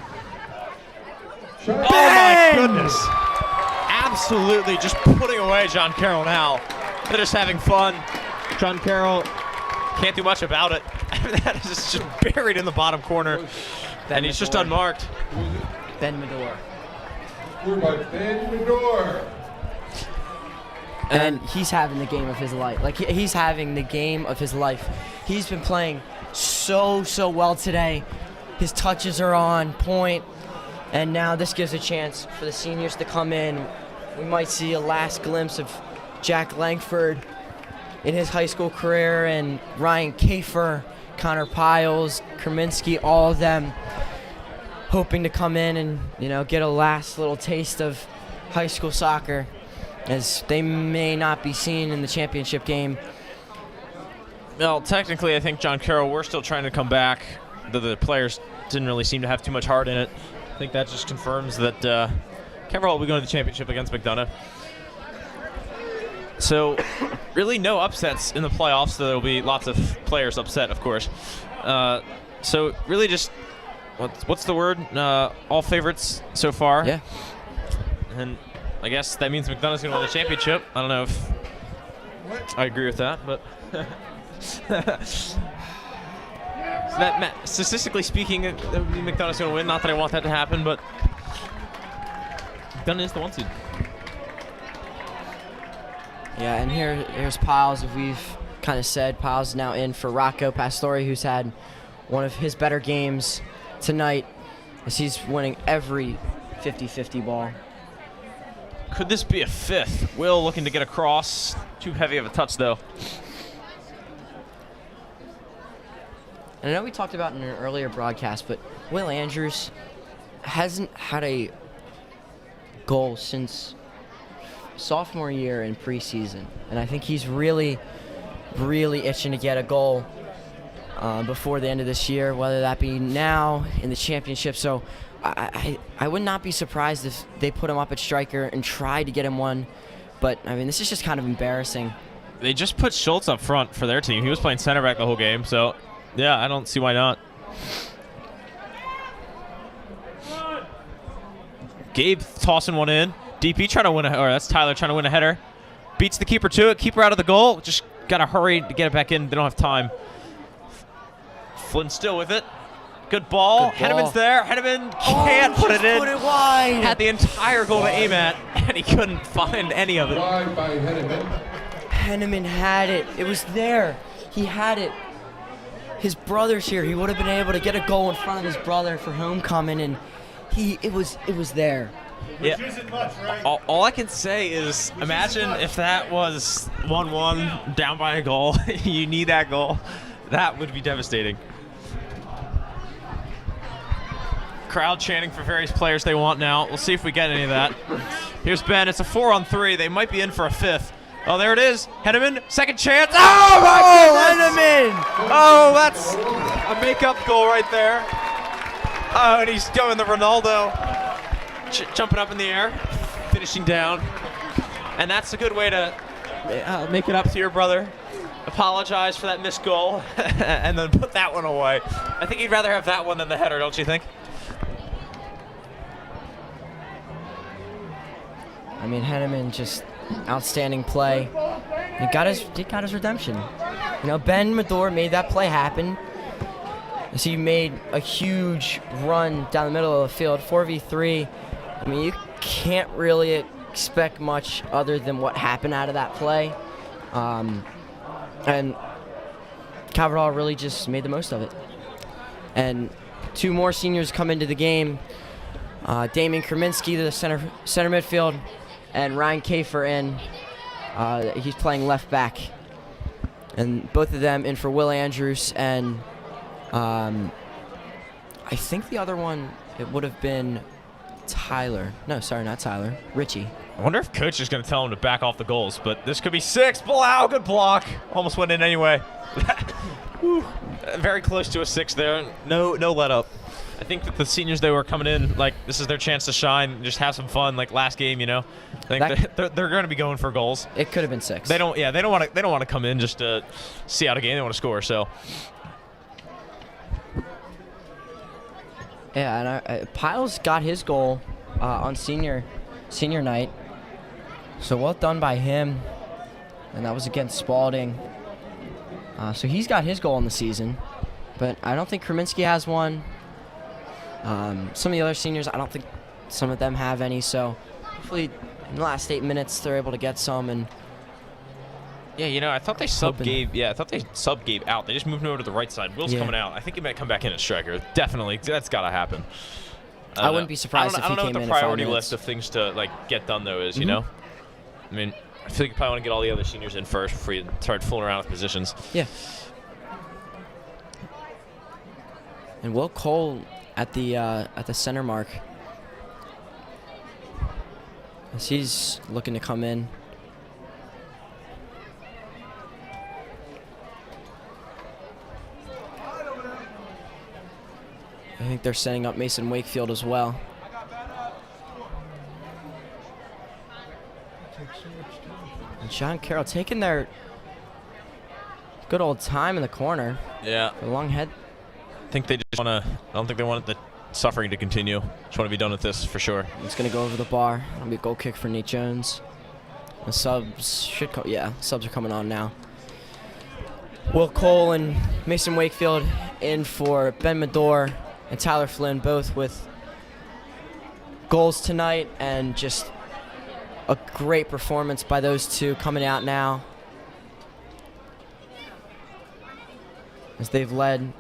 Oh my goodness! Absolutely, just putting away John Carroll now. They're just having fun. John Carroll can't do much about it. That is just buried in the bottom corner, and he's just unmarked. Ben Medor. Scored by Ben Medor. And he's having the game of his life. Like, he's having the game of his life. He's been playing so well today. His touches are on point. And now this gives a chance for the seniors to come in. We might see a last glimpse of Jack Langford in his high school career, and Ryan Kafer, Connor Piles, Kerminsky, all of them hoping to come in and get a last little taste of high school soccer, as they may not be seen in the championship game. Well, technically, I think John Carroll, we're still trying to come back, though the players didn't really seem to have too much heart in it. I think that just confirms that Calvert Hall will be going to the championship against McDonough. So, really no upsets in the playoffs, so there will be lots of players upset, of course. So, really just, what's the word? All favorites so far. Yeah. And I guess that means McDonough's going to win the championship. I don't know if I agree with that, but so that, statistically speaking, McDonough's going to win. Not that I want that to happen, but McDonough is the 1 seed. Yeah, and here's Piles. If we've kind of said, Piles is now in for Rocco Pastore, who's had one of his better games tonight, as he's winning every 50-50 ball. Could this be a 5th? Will looking to get across. Too heavy of a touch, though. And I know we talked about it in an earlier broadcast, but Will Andrews hasn't had a goal since sophomore year in preseason. And I think he's really itching to get a goal before the end of this year, whether that be now in the championship. So I would not be surprised if they put him up at striker and try to get him one. But, I mean, this is just kind of embarrassing. They just put Schultz up front for their team. He was playing center back the whole game, so yeah, I don't see why not. Gabe tossing one in. DP trying to win or that's Tyler trying to win a header. Beats the keeper to it. Keeper out of the goal. Just got to hurry to get it back in. They don't have time. Flynn still with it. Good ball. Henneman's there. Henneman can't put it in. Put it wide. Had the entire goal to aim at, and he couldn't find any of it. Wide by Henneman. Henneman had it. It was there. He had it. His brother's here. He would have been able to get a goal in front of his brother for homecoming, and it was there. Yeah. All I can say is, imagine if that was 1-1 down by a goal. You need that goal. That would be devastating. Crowd chanting for various players they want now. We'll see if we get any of that. Here's Ben. It's a 4-on-3. They might be in for a 5th. Oh, there it is. Henneman, second chance. Oh, my goodness! Henneman! Oh, that's a makeup goal right there. Oh, and he's doing the Ronaldo. Jumping up in the air, finishing down. And that's a good way to make it up to your brother. Apologize for that missed goal, and then put that one away. I think he'd rather have that one than the header, don't you think? I mean, Henneman, just outstanding play. He got his redemption. You know, Ben Medor made that play happen, as he made a huge run down the middle of the field, 4v3. I mean, you can't really expect much other than what happened out of that play. And Calvert really just made the most of it. And 2 more seniors come into the game. Damian Kraminski, the center midfield, and Ryan Kafer in. He's playing left back. And both of them in for Will Andrews, and I think the other one, it would have been Tyler. No, sorry, not Tyler. Richie. I wonder if coach is going to tell him to back off the goals, but this could be 6. Blau, good block. Almost went in anyway. Very close to a 6 there. No let up. I think that the seniors, they were coming in like this is their chance to shine, just have some fun, like last game, you know. I think they're going to be going for goals. It could have been 6. They don't want to come in just to see out a game. They want to score. So yeah, and Piles got his goal on senior night. So well done by him, and that was against Spalding. So he's got his goal in the season, but I don't think Kraminski has one. Some of the other seniors, I don't think some of them have any, so hopefully in the last 8 minutes they're able to get some. And yeah, you know, I thought they sub gave out. They just moved him over to the right side. Will's coming out. I think he might come back in at striker. Definitely, that's got to happen. I wouldn't be surprised if he came in. I don't know what the priority list of things to like get done though is. You know, I mean, I feel like you probably want to get all the other seniors in first before you start fooling around with positions. Yeah. And Will Cole at the center mark, as he's looking to come in. I think they're setting up Mason Wakefield as well. And John Carroll taking their good old time in the corner. Yeah. The long head. I think they just want to. I don't think they want the suffering to continue. Just want to be done with this for sure. It's going to go over the bar. It'll be a goal kick for Nate Jones. The subs should come. Yeah, subs are coming on now. Will Cole and Mason Wakefield in for Ben Medor and Tyler Flynn, both with goals tonight, and just a great performance by those two coming out now as they've led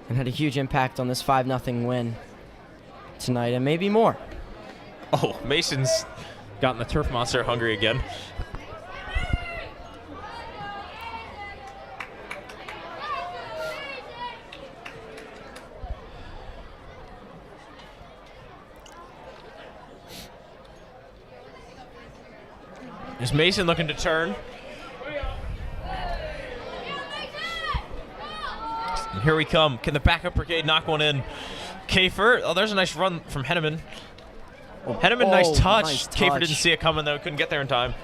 and had a huge impact on this 5-0 win tonight, and maybe more. Oh, Mason's gotten the turf monster hungry again. Is Mason looking to turn? And here we come. Can the backup brigade knock one in? Kafer. Oh, there's a nice run from Henneman. Henneman, nice touch. Kafer didn't see it coming, though. Couldn't get there in time.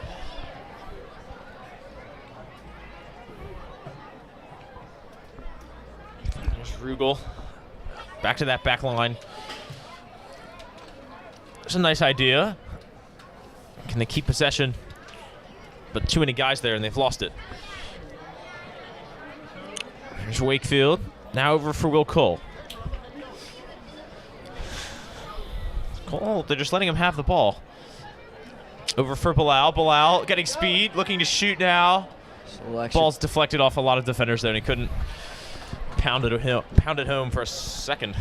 There's Rugel. Back to that back line. There's a nice idea. Can they keep possession? But too many guys there, and they've lost it. Here's Wakefield. Now over for Will Cole. Cole, they're just letting him have the ball. Over for Bilal. Bilal getting speed, looking to shoot now. Ball's deflected off a lot of defenders there, and he couldn't pound it home for a second.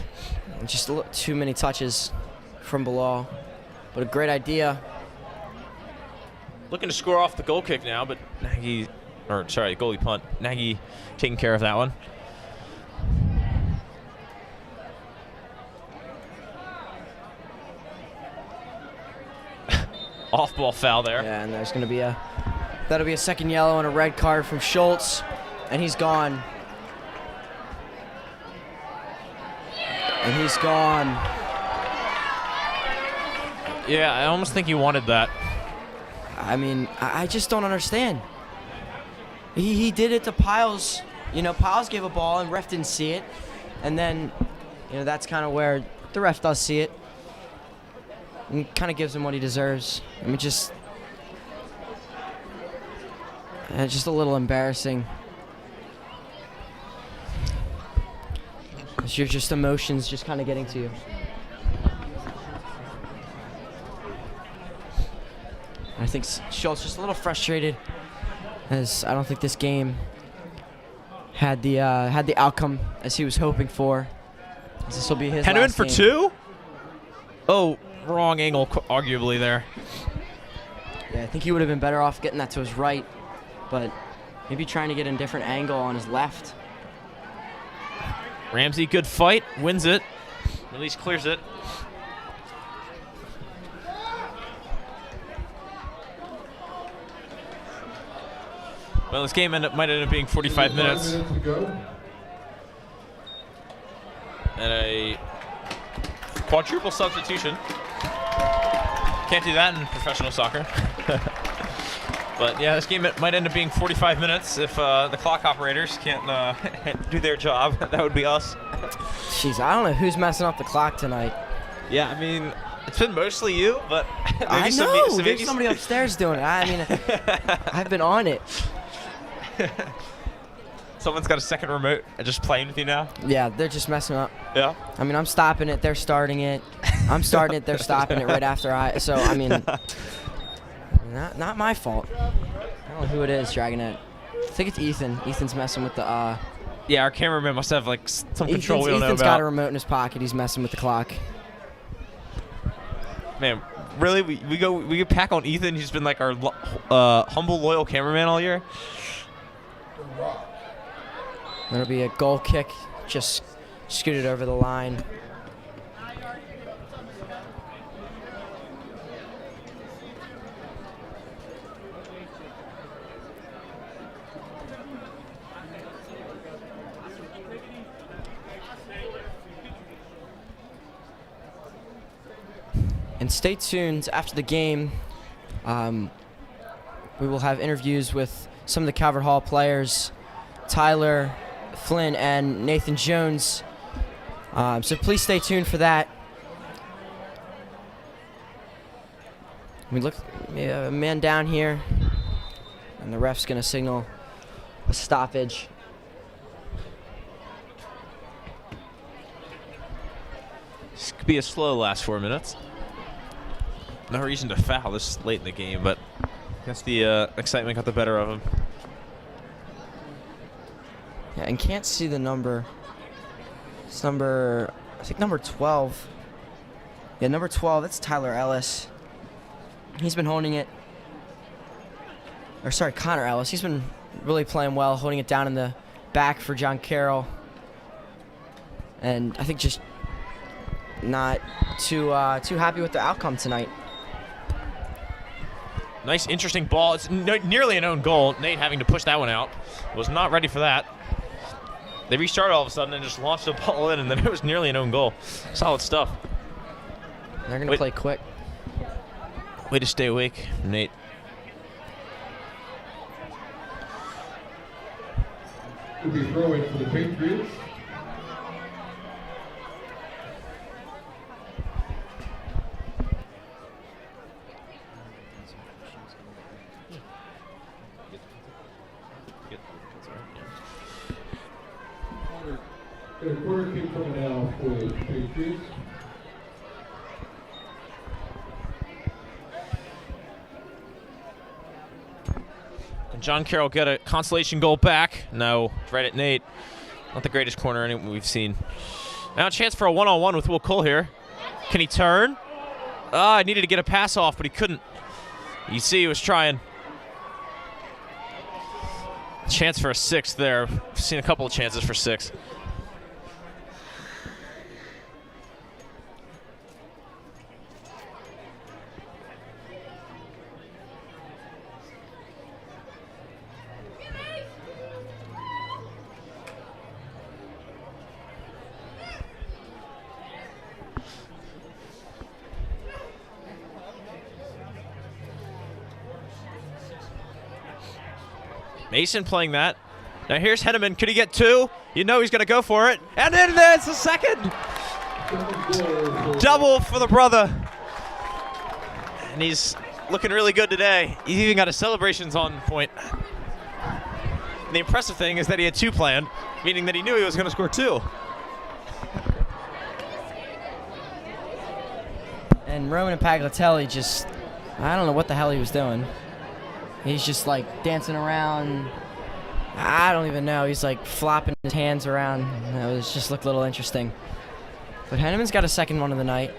Just too many touches from Bilal. But a great idea. Looking to score off the goal kick now, but goalie punt. Nagy taking care of that one. Off-ball foul there. Yeah, and there's going to be that'll be a second yellow and a red card from Schultz, and he's gone. And he's gone. Yeah, I almost think he wanted that. I mean, I just don't understand. He did it to Piles. You know, Piles gave a ball and ref didn't see it. And then, you know, that's kind of where the ref does see it. And kind of gives him what he deserves. I mean, just a little embarrassing. It's your just emotions just kind of getting to you. I think Schultz just a little frustrated, as I don't think this game had the outcome as he was hoping for. This will be his Henneman last for game. 2? Oh, wrong angle, arguably there. Yeah, I think he would have been better off getting that to his right, but maybe trying to get a different angle on his left. Ramsey, good fight, wins it. At least clears it. Well, this game might end up being 45 minutes. minutes to go. And a quadruple substitution. Can't do that in professional soccer. But yeah, this game might end up being 45 minutes if the clock operators can't do their job. That would be us. Jeez, I don't know who's messing up the clock tonight. Yeah, I mean, it's been mostly you, but maybe I some, know. maybe There's somebody upstairs doing it. I mean, I've been on it. Someone's got a second remote and just playing with you now. Yeah, they're just messing up. Yeah. I mean, I'm stopping it. They're starting it. I'm starting it. They're stopping it right after I. So I mean, not my fault. I don't know who it is dragging it. I think it's Ethan. Ethan's messing with the. Yeah, our cameraman must have like some control we don't know Ethan's about. got a remote in his pocket. He's messing with the clock. Man, really, we get pack on Ethan. He's been like our humble, loyal cameraman all year. That'll be a goal kick, just scooted over the line. And stay tuned after the game. We will have interviews with some of the Calvert Hall players, Tyler, Flynn, and Nathan Jones. So please stay tuned for that. We look, a man down here, and the ref's gonna signal a stoppage. This could be a slow last 4 minutes. No reason to foul this late in the game, but I guess the excitement got the better of him. Yeah, and can't see the number. It's number, I think number 12. Yeah, number 12, that's Tyler Ellis. He's been holding it. Or sorry, Connor Ellis. He's been really playing well, holding it down in the back for John Carroll. And I think just not too happy with the outcome tonight. Nice, interesting ball. It's nearly an own goal. Nate having to push that one out. Was not ready for that. They restarted all of a sudden and just launched the ball in, and then it was nearly an own goal. Solid stuff. They're going to play quick. Way to stay awake, Nate. It'll be throw-in for the Patriots. Got a quarter kick coming now for the Patriots. And John Carroll got a consolation goal back. No, right at Nate. Not the greatest corner we've seen. Now a chance for a one-on-one with Will Cole here. Can he turn? I needed to get a pass off, but he couldn't. You see he was trying. Chance for a 6 there. I've seen a couple of chances for 6. Mason playing that. Now here's Henneman. Could he get 2? You know he's going to go for it. And then there's the second. Double for the brother. And he's looking really good today. He's even got his celebrations on point. And the impressive thing is that he had 2 planned, meaning that he knew he was going to score 2. And Roman Paglitelli just, I don't know what the hell he was doing. He's just like dancing around, I don't even know. He's like flopping his hands around. It was just looked a little interesting. But Henneman's got a second one of the night.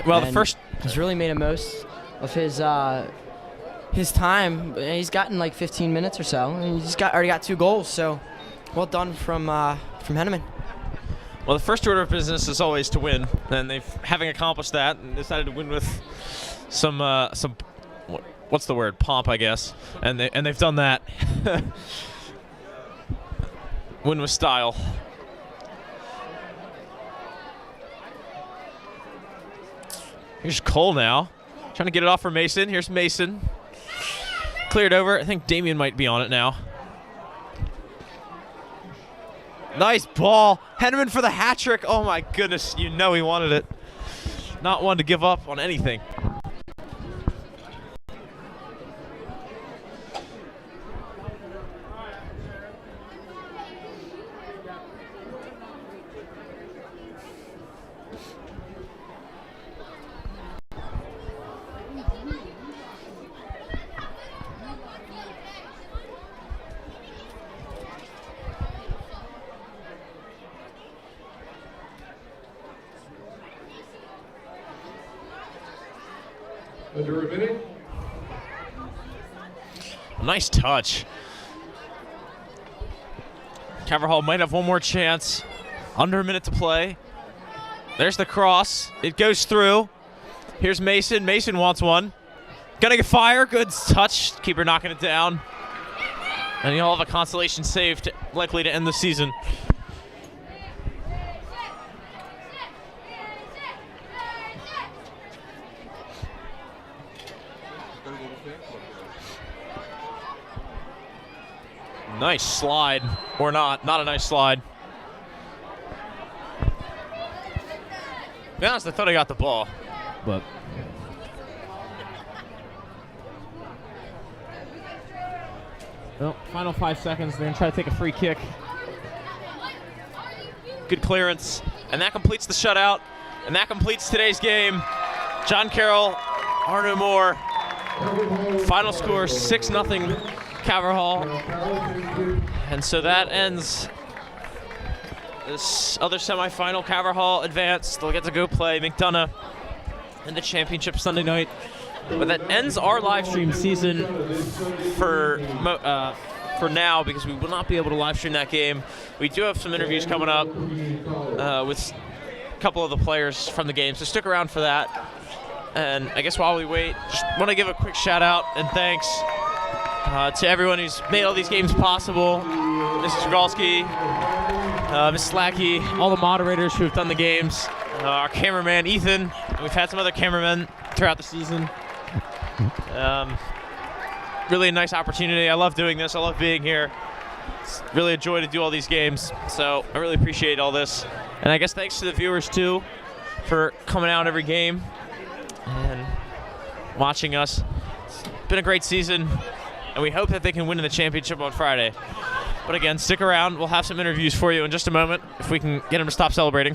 Well, the first he's really made a most of his time. He's gotten like 15 minutes or so. And he's already got 2 goals. So well done from Henneman. Well, the first order of business is always to win, and having accomplished that, and decided to win with some what's the word, pomp, I guess, and they've done that. Win with style. Here's Cole now, trying to get it off for Mason. Here's Mason. Cleared over. I think Damien might be on it now. Nice ball. Henneman for the hat trick. Oh my goodness, you know he wanted it. Not one to give up on anything. Under a minute. Nice touch. Caverhall might have one more chance. Under a minute to play. There's the cross. It goes through. Here's Mason. Mason wants one. Gonna get fire. Good touch. Keeper knocking it down. And he'll have a consolation save, likely to end the season. Nice slide, or not a nice slide. To be honest, I thought I got the ball, but. Well, final 5 seconds, they're gonna try to take a free kick. Good clearance, and that completes the shutout, and that completes today's game. John Carroll, Arno Moore, final score 6-0 Caverhall. And so that ends this other semifinal. Caverhall advanced. They'll get to go play McDonough in the championship Sunday night. But that ends our live stream season for now, because we will not be able to live stream that game. We do have some interviews coming up with a couple of the players from the game, so stick around for that. And I guess while we wait, just want to give a quick shout out and thanks to everyone who's made all these games possible. Mrs. Jagalski, Ms. Slacky, all the moderators who have done the games, our cameraman Ethan. We've had some other cameramen throughout the season. Really a nice opportunity. I love doing this. I love being here. It's really a joy to do all these games. So I really appreciate all this. And I guess thanks to the viewers too for coming out every game and watching us. It's been a great season, and we hope that they can win in the championship on Friday. But again, stick around. We'll have some interviews for you in just a moment if we can get them to stop celebrating.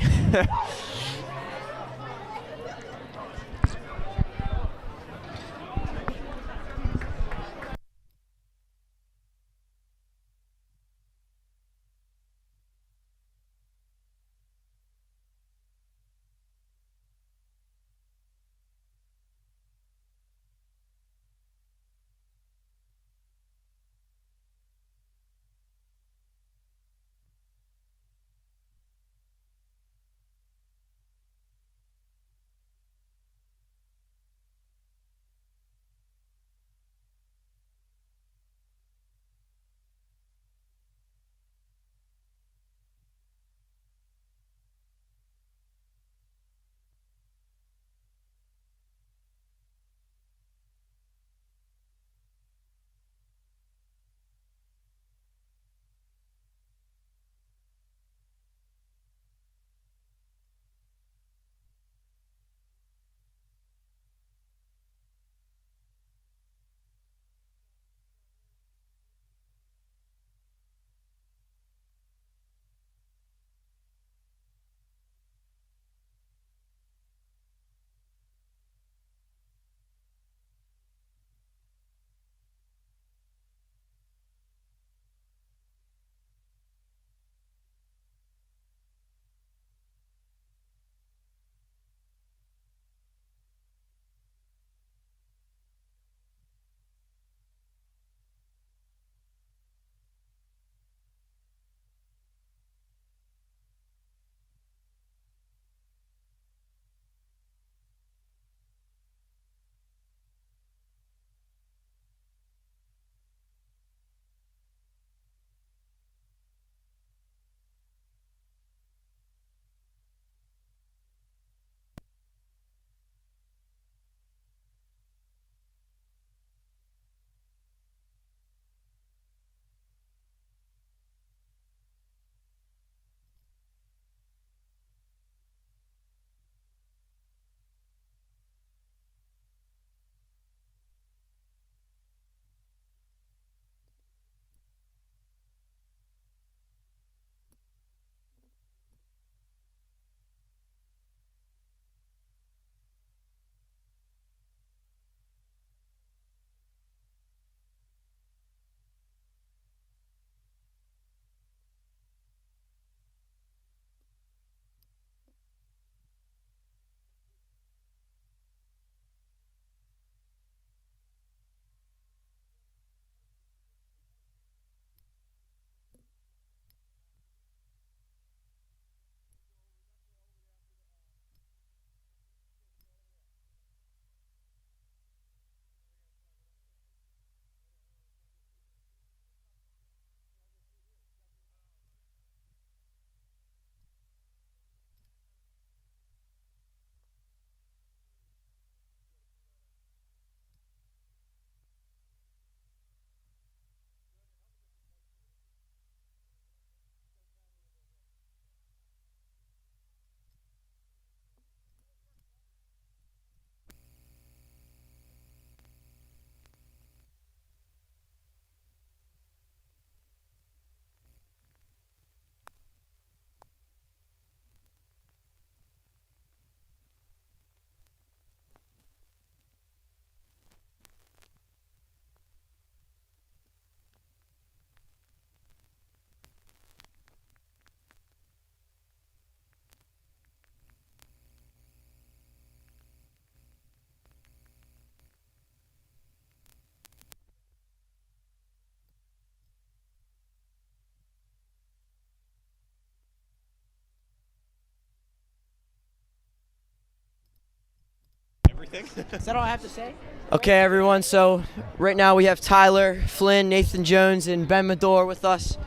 everything. Is that all I have to say? Okay, everyone. So right now we have Tyler, Flynn, Nathan Jones, and Ben Medor with us,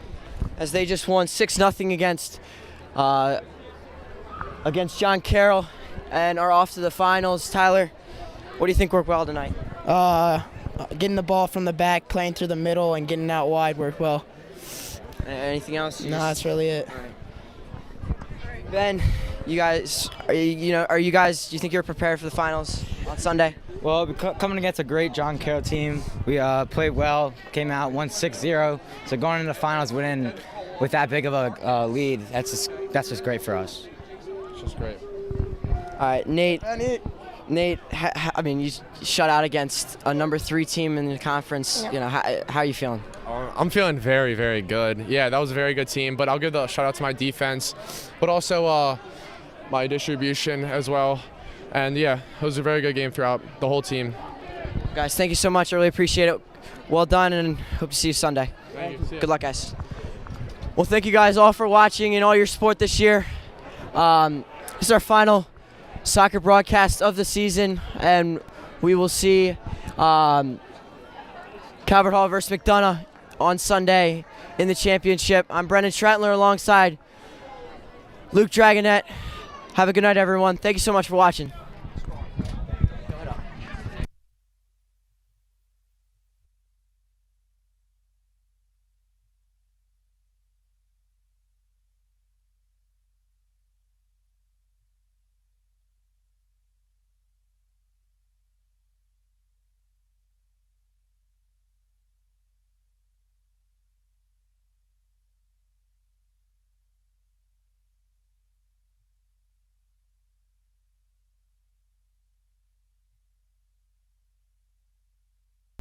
as they just won 6-0 against John Carroll, and are off to the finals. Tyler, what do you think worked well tonight? Getting the ball from the back, playing through the middle, and getting out wide worked well. Anything else? No, that's really it. Ben, you guys, do you think you're prepared for the finals on Sunday? Well, coming against a great John Carroll team, we played well, came out, won 6-0. So going into the finals, winning with that big of a lead, that's just great for us. It's just great. All right, Nate. Nate, I mean, you shut out against a number 3 team in the conference. Yep. You know, how are you feeling? I'm feeling very, very good. Yeah, that was a very good team, but I'll give the shout out to my defense, but also my distribution as well. And yeah, it was a very good game throughout the whole team. Guys, thank you so much. I really appreciate it. Well done, and hope to see you Sunday. Thank you. Good luck, guys. Well, thank you guys all for watching and all your support this year. This is our final soccer broadcast of the season, and we will see Calvert Hall versus McDonough on Sunday in the championship. I'm Brendan Trentler alongside Luke Dragonette. Have a good night, everyone. Thank you so much for watching.